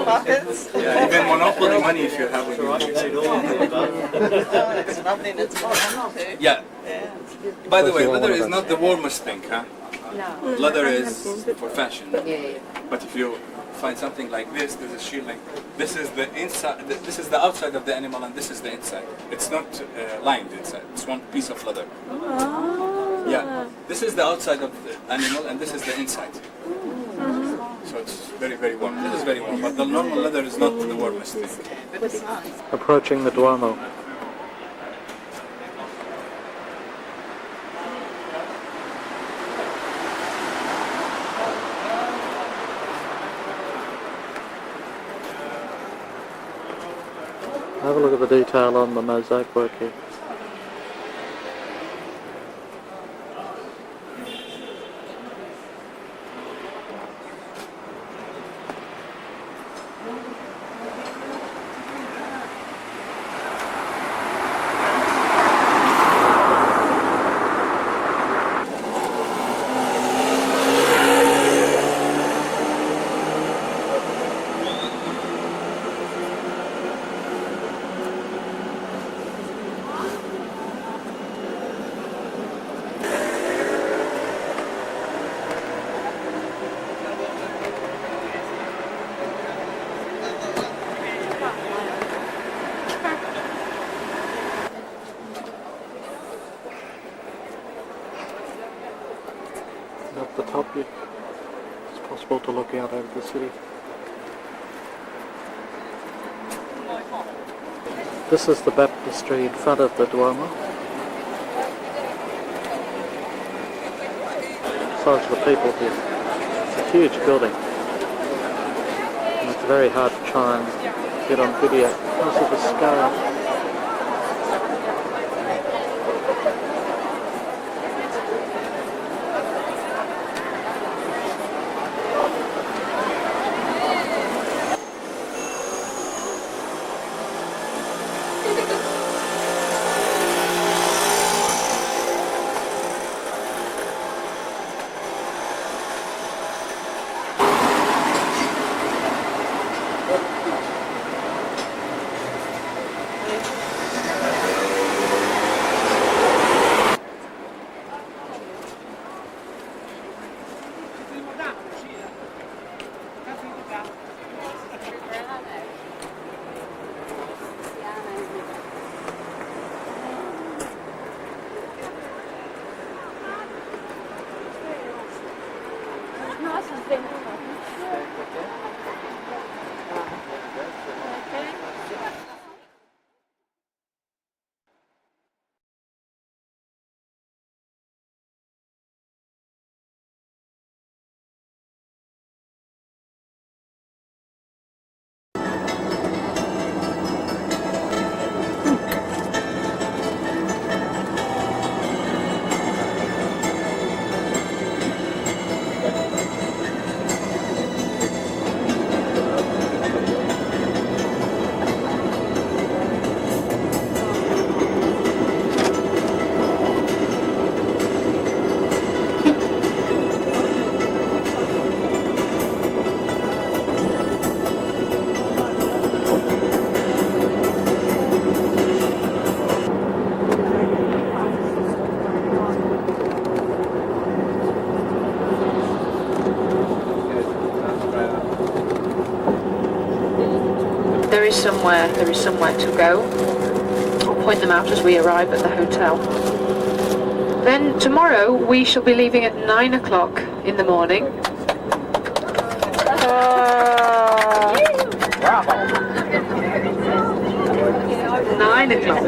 Pockets. Yeah, even Monopoly money if you have it. It's nothing that's fun too. Yeah. By the way, leather is not the warmest thing, huh? No. Leather is for fashion. But if you find something like this. There's a shielding. This is the inside. This is the outside of the animal, and this is the inside. It's not lined inside. It's one piece of leather. Yeah. This is the outside of the animal, and this is the inside. So it's very, very warm. This is very warm, but the normal leather is not the warmest thing. Approaching the Duomo. Have a look at the detail on the mosaic work here. At the top here, it's possible to look out over the city. This is the baptistry in front of the Duomo. Size of the people here. It's a huge building. And it's very hard to try and get on video because of the scale. There is somewhere to go. I'll point them out as we arrive at the hotel. Then tomorrow we shall be leaving at 9 o'clock in the morning. 9 o'clock.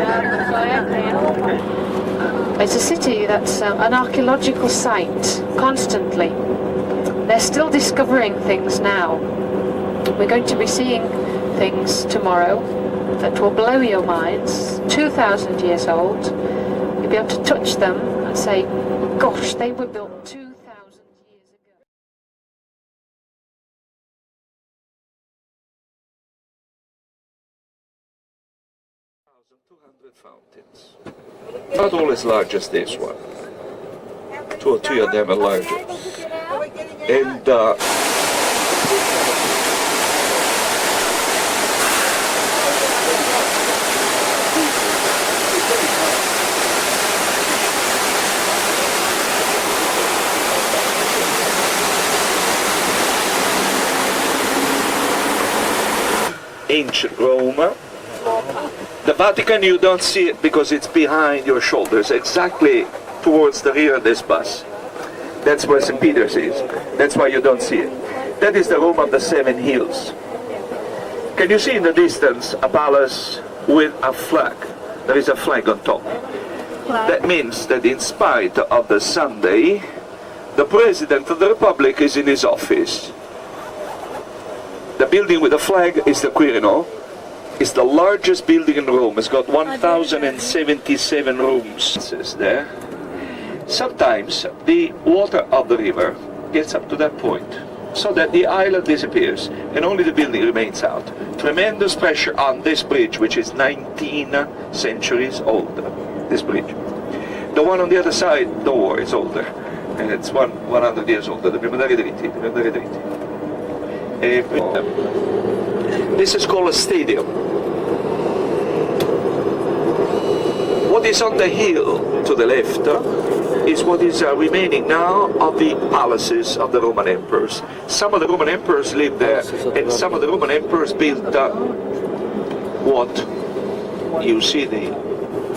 It's a city that's an archaeological site, constantly. They're still discovering things now. We're going to be seeing things tomorrow that will blow your minds. 2,000 years old. You'll be able to touch them and say, gosh, they were built 2,000 years ago. Fountains. Not all as large as this one. 2 or 3 of them are larger. And ancient Rome. The Vatican, you don't see it because it's behind your shoulders, exactly towards the rear of this bus. That's where St. Peter's is. That's why you don't see it. That is the Rome of the Seven Hills. Can you see in the distance a palace with a flag? There is a flag on top. That means that in spite of the Sunday, the President of the Republic is in his office. The building with the flag is the Quirinal. It's the largest building in Rome. It's got 1,077 rooms there. Sometimes the water of the river gets up to that point, so that the island disappears and only the building remains out. Tremendous pressure on this bridge, which is 19 centuries old, this bridge. The one on the other side, don't worry, it's older. And it's 100 years older. Dobbiamo andare dritti. This is called a stadium. What is on the hill to the left is what is remaining now of the palaces of the Roman emperors. Some of the Roman emperors lived there, and some of the Roman emperors built what you see the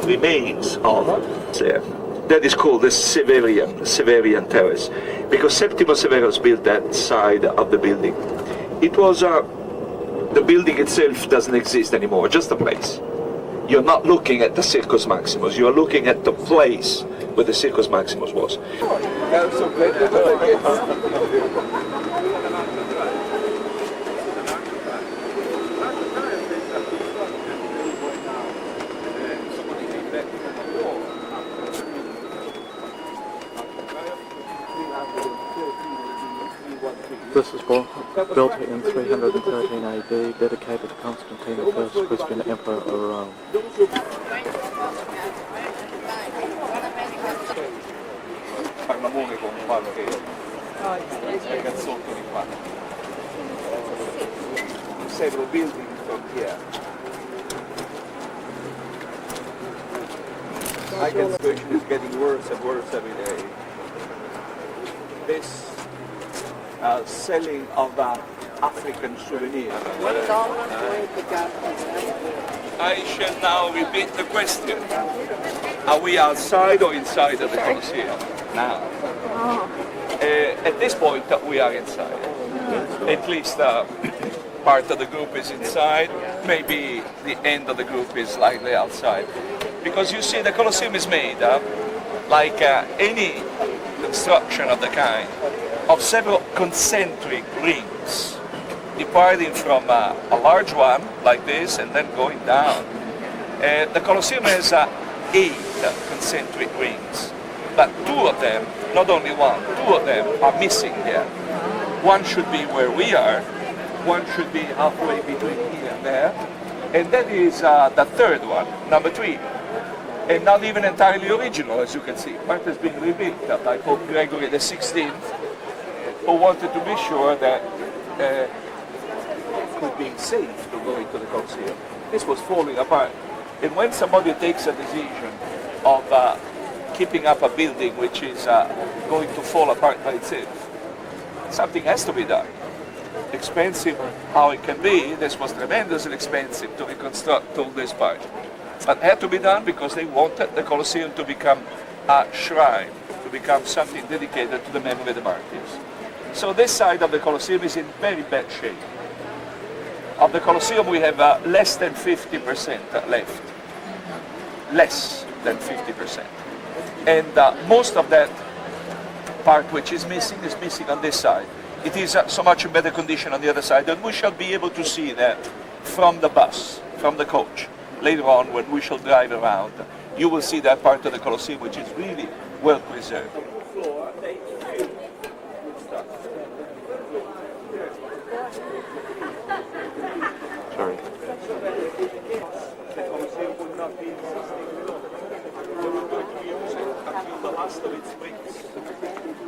remains of there. That is called the Severian Terrace, because Septimo Severus built that side of the building. It was the building itself doesn't exist anymore, just a place. You're not looking at the Circus Maximus, you are looking at the place where the Circus Maximus was. This is built in 313 AD, dedicated to Constantine, the first Christian emperor of Rome. Several buildings from here. I can the situation is getting worse and worse every day. This selling of African souvenirs. I shall now repeat the question. Are we outside or inside of the Colosseum now? At this point we are inside. At least part of the group is inside, maybe the end of the group is slightly outside. Because you see the Colosseum is made like any construction of the kind, of several concentric rings, departing from a large one like this and then going down. The Colosseum has 8 concentric rings, but 2 of them, not only one, 2 of them are missing here. One should be where we are, one should be halfway between here and there, and that is the third one, number 3. And not even entirely original, as you can see. Part has been rebuilt by Pope Gregory XVI, who wanted to be sure that it could be safe to go into the Colosseum. This was falling apart. And when somebody takes a decision of keeping up a building which is going to fall apart by itself, something has to be done. Expensive how it can be, this was tremendously expensive to reconstruct all this part. But it had to be done because they wanted the Colosseum to become a shrine, to become something dedicated to the memory of the martyrs. So this side of the Colosseum is in very bad shape. Of the Colosseum we have less than 50% left. Less than 50%. And most of that part which is missing on this side. It is so much in better condition on the other side that we shall be able to see that from the bus, from the coach. Later on, when we shall drive around, you will see that part of the Colosseum which is really well preserved. Sorry. The Colosseum will not be going to use it until the last of its bricks,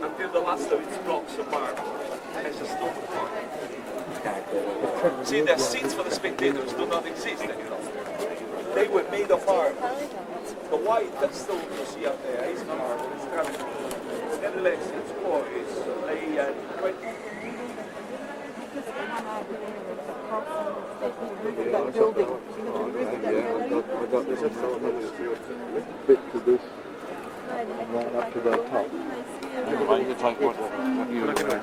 until the last of its blocks of marble as a stone part. See, the seats for the spectators do not exist anymore. They were made of marble. The white stone you see up there is marble, it's granite. Nevertheless, its floor is laid 20. I got this bit to this and right up to the top. You take what you look at it.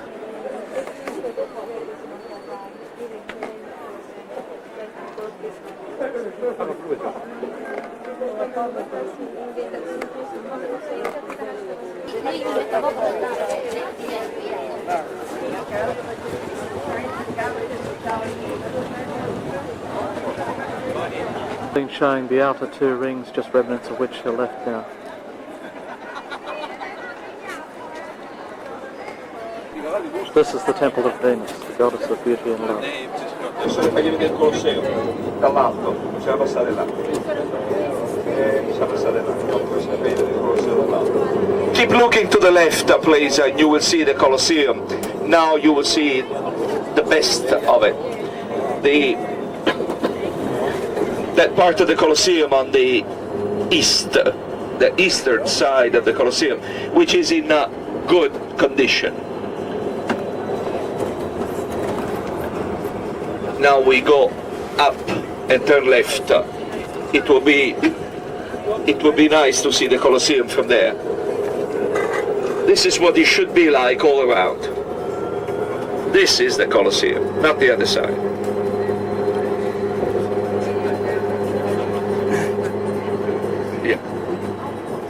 Been showing the outer two rings, just remnants of which are left now. This is the Temple of Venus, the goddess of beauty and love. Adesso le fargli vedere il Colosseo dall'alto, possiamo passare là. Possiamo passare là, possiamo vedere il Colosseo dall'alto. Keep looking to the left, please, and you will see the Colosseum. Now you will see the best of it. That part of the Colosseum on the east, the eastern side of the Colosseum, which is in good condition. Now we go up and turn left. It will be nice to see the Colosseum from there. This is what it should be like all around. This is the Colosseum, not the other side. Yeah.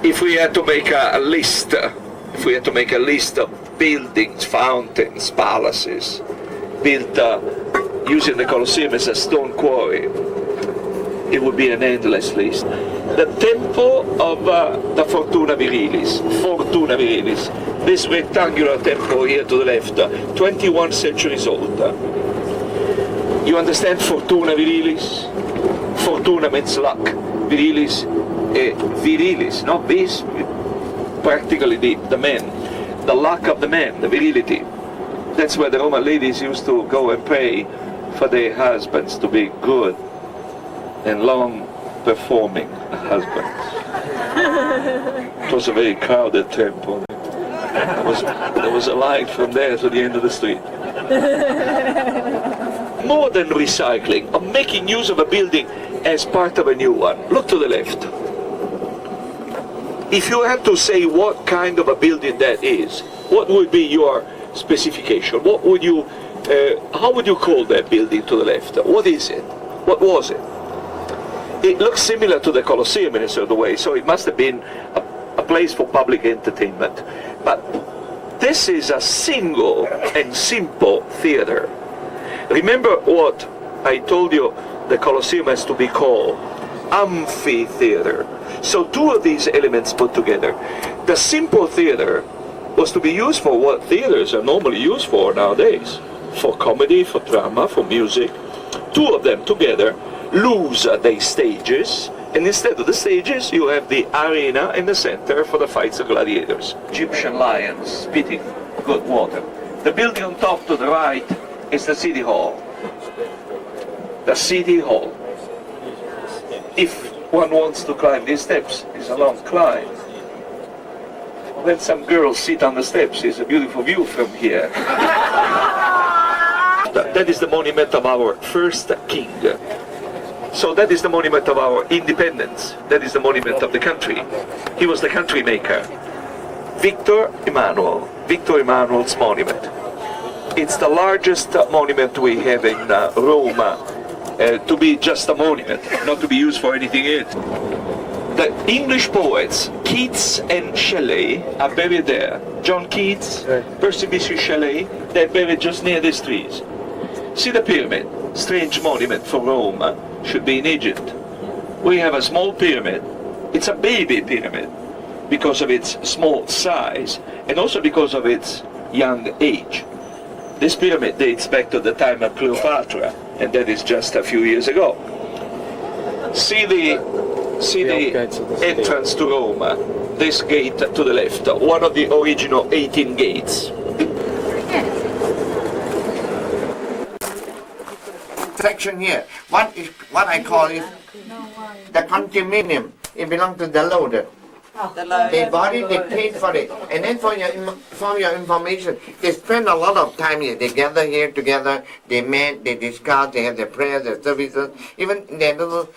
If we had to make a list, of buildings, fountains, palaces built using the Colosseum as a stone quarry, it would be an endless list. The temple of the Fortuna Virilis, this rectangular temple here to the left, 21 centuries old. You understand Fortuna Virilis? Fortuna means luck, Virilis, virilis, no? This, practically the men, the luck of the men, the virility. That's where the Roman ladies used to go and pray for their husbands to be good and long performing husbands. It was a very crowded temple. There was a line from there to the end of the street. More than recycling, of making use of a building as part of a new one. Look to the left. If you had to say what kind of a building that is, what would be your specification? What would you, how would you call that building to the left? What is it? What was it? It looks similar to the Colosseum in a certain way, so it must have been a place for public entertainment. But this is a single and simple theater. Remember what I told you the Colosseum has to be called? Amphitheater. So two of these elements put together. The simple theater was to be used for what theaters are normally used for nowadays. For comedy, for drama, for music. Two of them together lose their stages, and instead of the stages you have the arena in the center for the fights of gladiators. Egyptian lions spitting good water. The building on top to the right is the city hall. The city hall. If one wants to climb these steps, it's a long climb. When some girls sit on the steps, it's a beautiful view from here. That is the monument of our first king. So that is the monument of our independence. That is the monument of the country. He was the country maker. Victor Emmanuel's monument. It's the largest monument we have in Rome, to be just a monument, not to be used for anything else. The English poets, Keats and Shelley, are buried there. John Keats, Percy Bysshe Shelley, they're buried just near these trees. See the pyramid, strange monument for Rome, should be in Egypt. We have a small pyramid. It's a baby pyramid because of its small size and also because of its young age. This pyramid dates back to the time of Cleopatra, and that is just a few years ago. See the entrance to Rome, this gate to the left, one of the original 18 gates. Section here. What I call is the condominium. It belongs to the lord. They bought it, they paid for it. And then for your information, they spend a lot of time here. They gather here together, they met, they discuss, they have their prayers, their services, even their little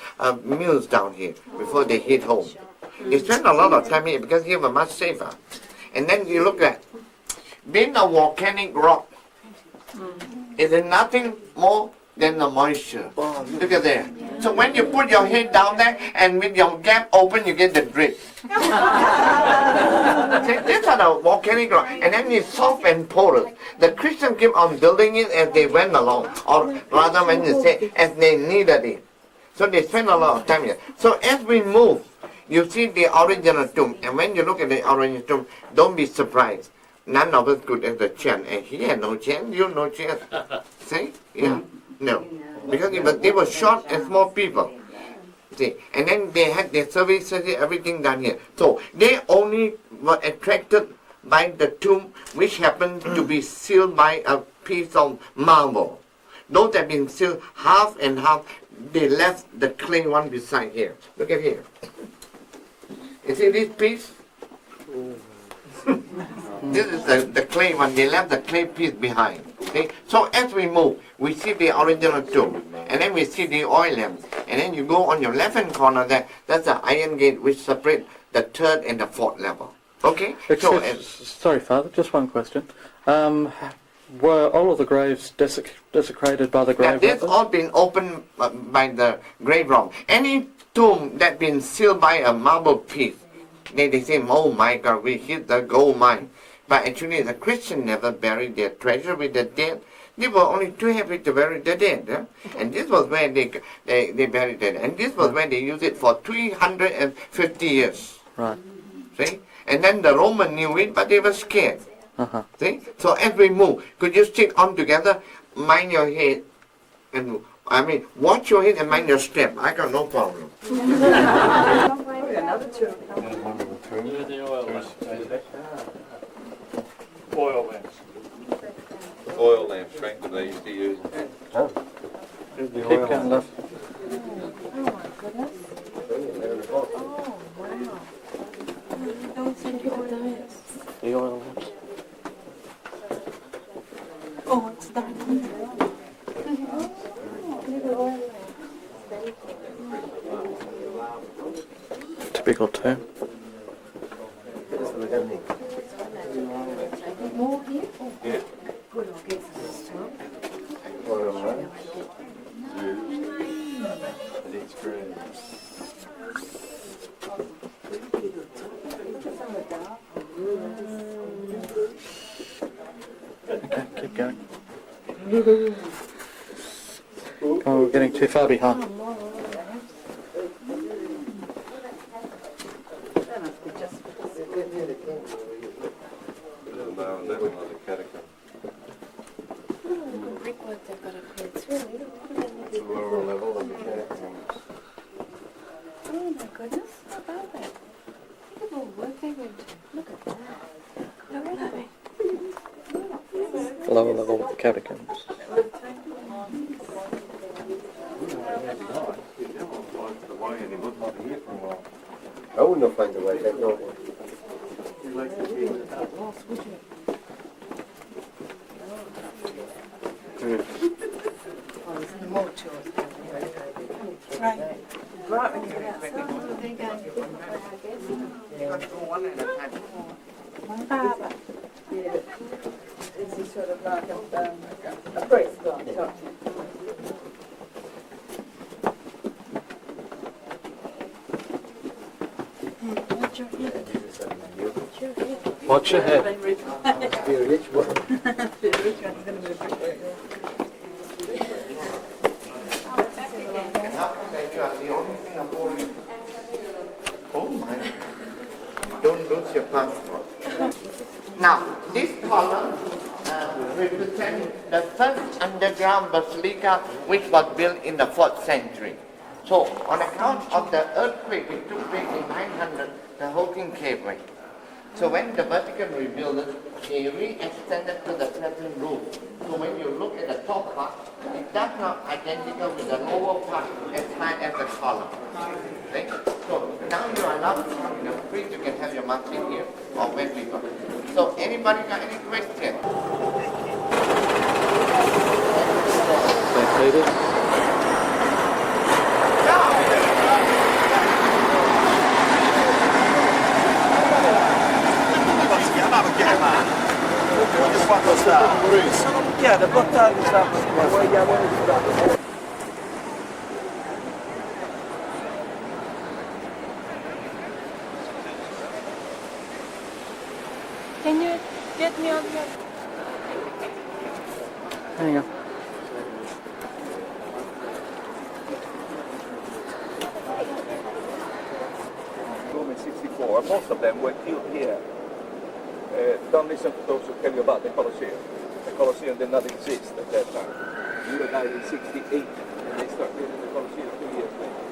meals down here before they head home. They spend a lot of time here because here we're much safer. And then you look at, being a volcanic rock, is nothing more than the moisture. Look at there. So when you put your head down there and with your gap open, you get the drip. See, these are the volcanic rock, and then it's soft and porous. The Christians keep on building it as they went along, or rather when you say, as they needed it. So they spend a lot of time here. So as we move, you see the original tomb, and when you look at the original tomb, don't be surprised. None of us could have the chant, and he had no chant, you no chant. See? Yeah. No. Because they were short and small people. See? And then they had their services, everything done here. So they only were attracted by the tomb, which happened to be sealed by a piece of marble. Those that have been sealed half and half, they left the clay one beside here. Look at here. You see this piece? This is the clay one. They left the clay piece behind. Okay? So as we move, we see the original tomb, and then we see the oil lamp, and then you go on your left-hand corner there. That's the iron gate which separates the third and the fourth level. Okay? Sorry, Father. Just one question. Were all of the graves desecrated by the grave robbers? They've all been opened by the grave robber. Any tomb that been sealed by a marble piece, they say, oh my God, we hit the gold mine. But actually, the Christians never buried their treasure with the dead. They were only too happy to bury the dead. And this was where they buried it. And this was where they used it for 350 years. Right. See? And then the Romans knew it, but they were scared. See? So as we move, could you stick on together, mind your head, and watch your head and mind your step. I got no problem. Another two. Oil lamps. Oil lamps, right, that they used to use. Keep going left. Oh my goodness. Oh wow. Don't think you would know. The oil lamps. Oh, it's done. Typical tomb. More here? Yeah. Good, I'll get some this time. Oil lamps. And it's green. Okay, keep going. Oh, we're getting too far behind. Brickwork they've got up here. It's really Lower level of the catacombs. Oh my goodness, how about that? Look at all the work they went to. Look at that. Look at that. Lower level of the catacombs. I wouldn't have found a way back, no. Right. Right when you get out. You got to go one at a time. Father. This is sort of like a priest on top. Watch your head. Oh my. Don't lose your passport. Now, this column represents the first underground basilica which was built in the 4th century. So, on account of the earthquake which took place in 900, the whole thing caved in. So when the Vatican rebuilt it, they re-extended to the present roof. So when you look at the top part, it does not identical with the lower part as high as the column. Okay? So now you are not free, you can have your market here or when we go. So anybody got any question? St. Peter's. Quando sta? Sono mucchiate, portate questa. Can you get me on the... Hang on. Roman 64, most of them were killed here. Don't listen to those who tell you about the Colosseum. The Colosseum did not exist at that time. You died in 68, and they started building the Colosseum 2 years later.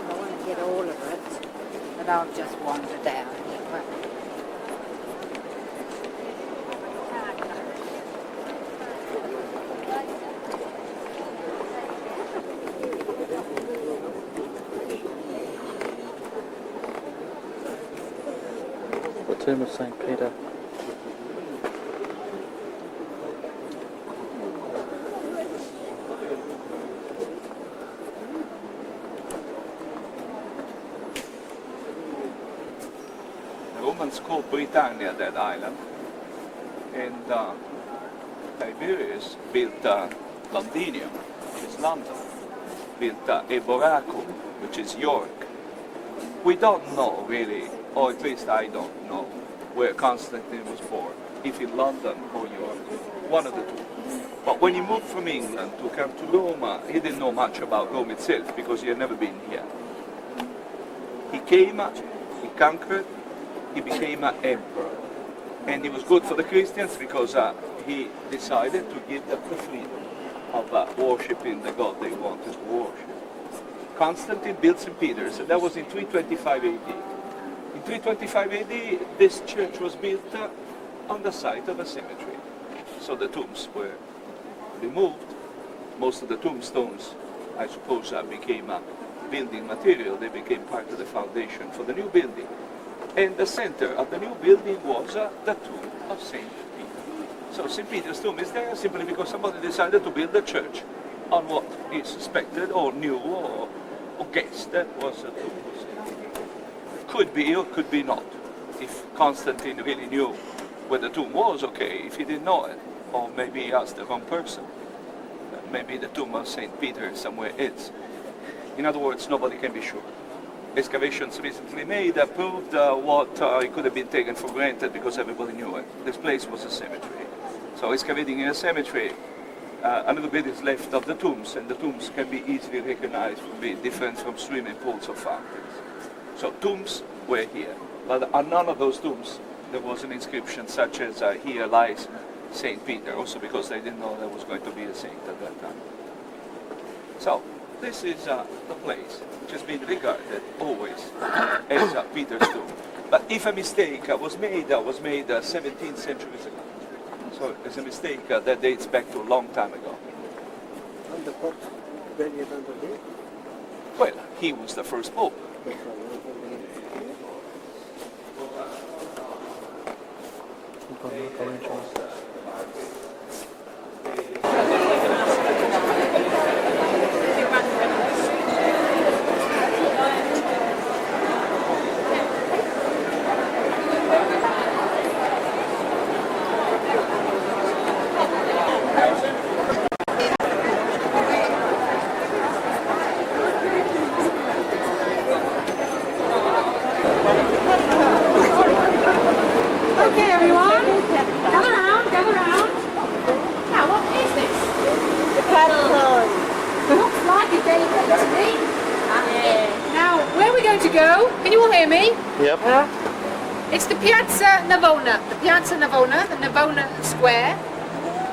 I want to get all of it, but I'll just wander down here. The tomb of St. Peter. The Romans called Britannia that island, and Tiberius built Londinium, which is London, built Eboracum, which is York. We don't know really, or at least I don't know, where Constantine was born, if in London or York, one of the two. But when he moved from England to come to Rome, he didn't know much about Rome itself because he had never been here. He came, he conquered, he became an emperor. And it was good for the Christians because he decided to give them the freedom of worshipping the God they wanted to worship. Constantine built St. Peter's, and that was in 325 AD. In 325 AD, this church was built on the site of a cemetery. So the tombs were removed. Most of the tombstones, I suppose, became building material. They became part of the foundation for the new building. And the center of the new building was the tomb of St. Peter. So St. Peter's tomb is there simply because somebody decided to build a church on what he suspected or knew or guessed that was a tomb of St. Peter. Could be or could be not. If Constantine really knew where the tomb was, okay. If he didn't know it, or maybe he asked the wrong person, maybe the tomb of St. Peter somewhere is. In other words, nobody can be sure. Excavations recently made proved what it could have been taken for granted because everybody knew it. This place was a cemetery. So excavating in a cemetery, a little bit is left of the tombs, and the tombs can be easily recognized to be different from swimming pools or fountains. So tombs were here, but on none of those tombs there was an inscription such as here lies St. Peter, also because they didn't know there was going to be a saint at that time. So this is the place which has been regarded always as Peter's tomb. But if a mistake was made 17 centuries ago. So it's a mistake that dates back to a long time ago. And the Pope buried under there? Well, he was the first Pope. Okay, everyone. Gather round, gather round. Now, what is this? The catalogue. Looks like a daybreak to me. Now, where are we going to go? Can you all hear me? Yep. It's the Piazza Navona. The Piazza Navona, the Navona Square.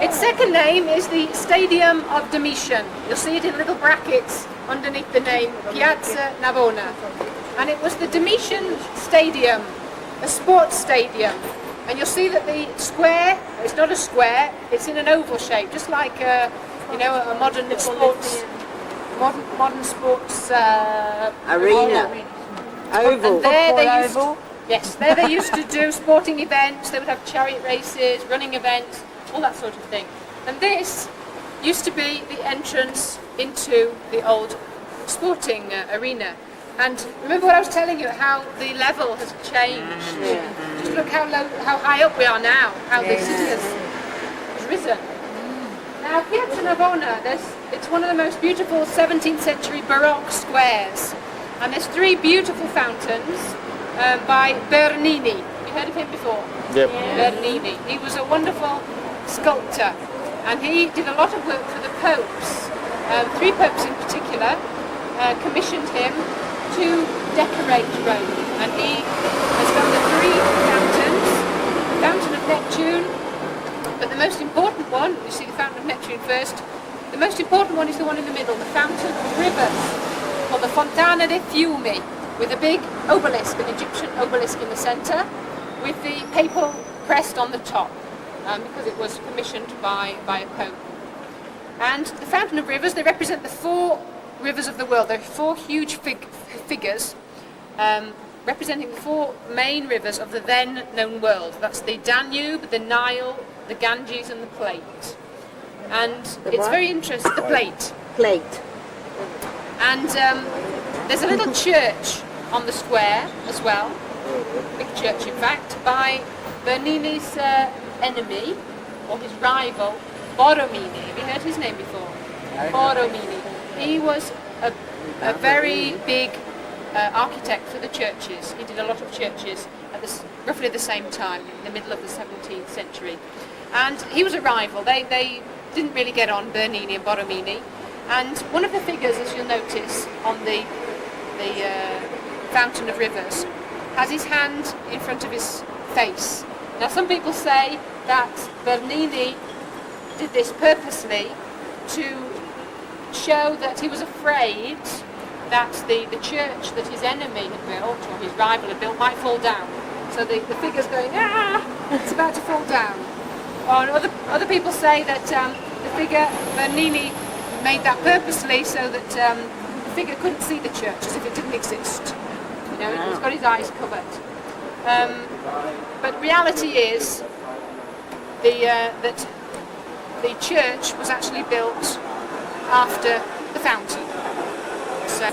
Its second name is the Stadium of Domitian. You'll see it in little brackets underneath the name Piazza Navona. And it was the Domitian Stadium a sports stadium. And you'll see that the square, it's not a square, it's in an oval shape, just like a modern sports Arena. Oval. And there they used to do sporting events. They would have chariot races, running events, all that sort of thing. And this used to be the entrance into the old sporting arena. And remember what I was telling you, how the level has changed. Just look how high up we are now, how the city has risen. Now Piazza Navona, it's one of the most beautiful 17th century Baroque squares. And there's 3 beautiful fountains by Bernini. You heard of him before? Yep. Bernini. He was a wonderful sculptor, and he did a lot of work for the popes. 3 popes in particular commissioned him to decorate Rome, and he has done the 3 fountains, the Fountain of Neptune, but the most important one, you see the Fountain of Neptune first, the most important one is the one in the middle, the Fountain of Rivers, called the Fontana dei Fiumi, with a big obelisk, an Egyptian obelisk in the centre, with the papal crest on the top, because it was commissioned by a pope. And the Fountain of Rivers, they represent the 4 rivers of the world. There are 4 huge figures representing the 4 main rivers of the then known world. That's the Danube, the Nile, the Ganges and the Plate. And it's very interesting, the Plate. And there's a little church on the square as well, big church in fact, by Bernini's enemy, or his rival, Borromini. Have you heard his name before? Borromini. He was a very big architect for the churches. He did a lot of churches at roughly the same time, in the middle of the 17th century. And he was a rival. They didn't really get on, Bernini and Borromini. And one of the figures, as you'll notice, on the Fountain of Rivers, has his hand in front of his face. Now some people say that Bernini did this purposely to show that he was afraid that the church that his enemy had built, or his rival had built, might fall down. So the figure's going, it's about to fall down. Or other people say that the figure, Bernini, made that purposely so that the figure couldn't see the church, as if it didn't exist. He's got his eyes covered. But reality is that the church was actually built after the fountain. So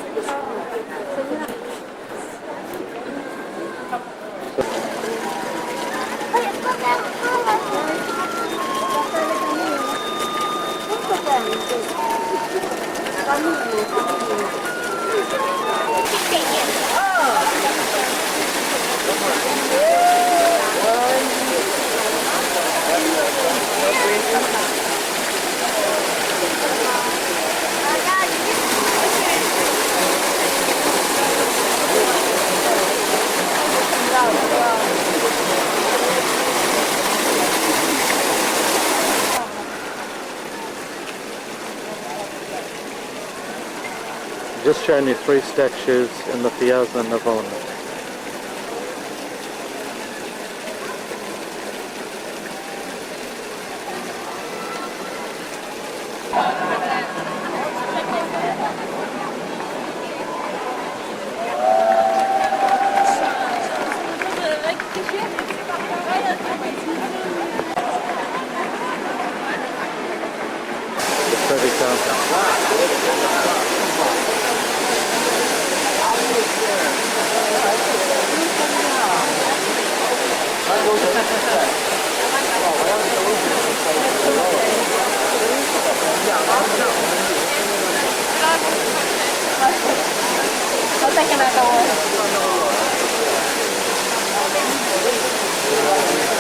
Just showing you 3 statues in the Piazza Navona. I'll take another one.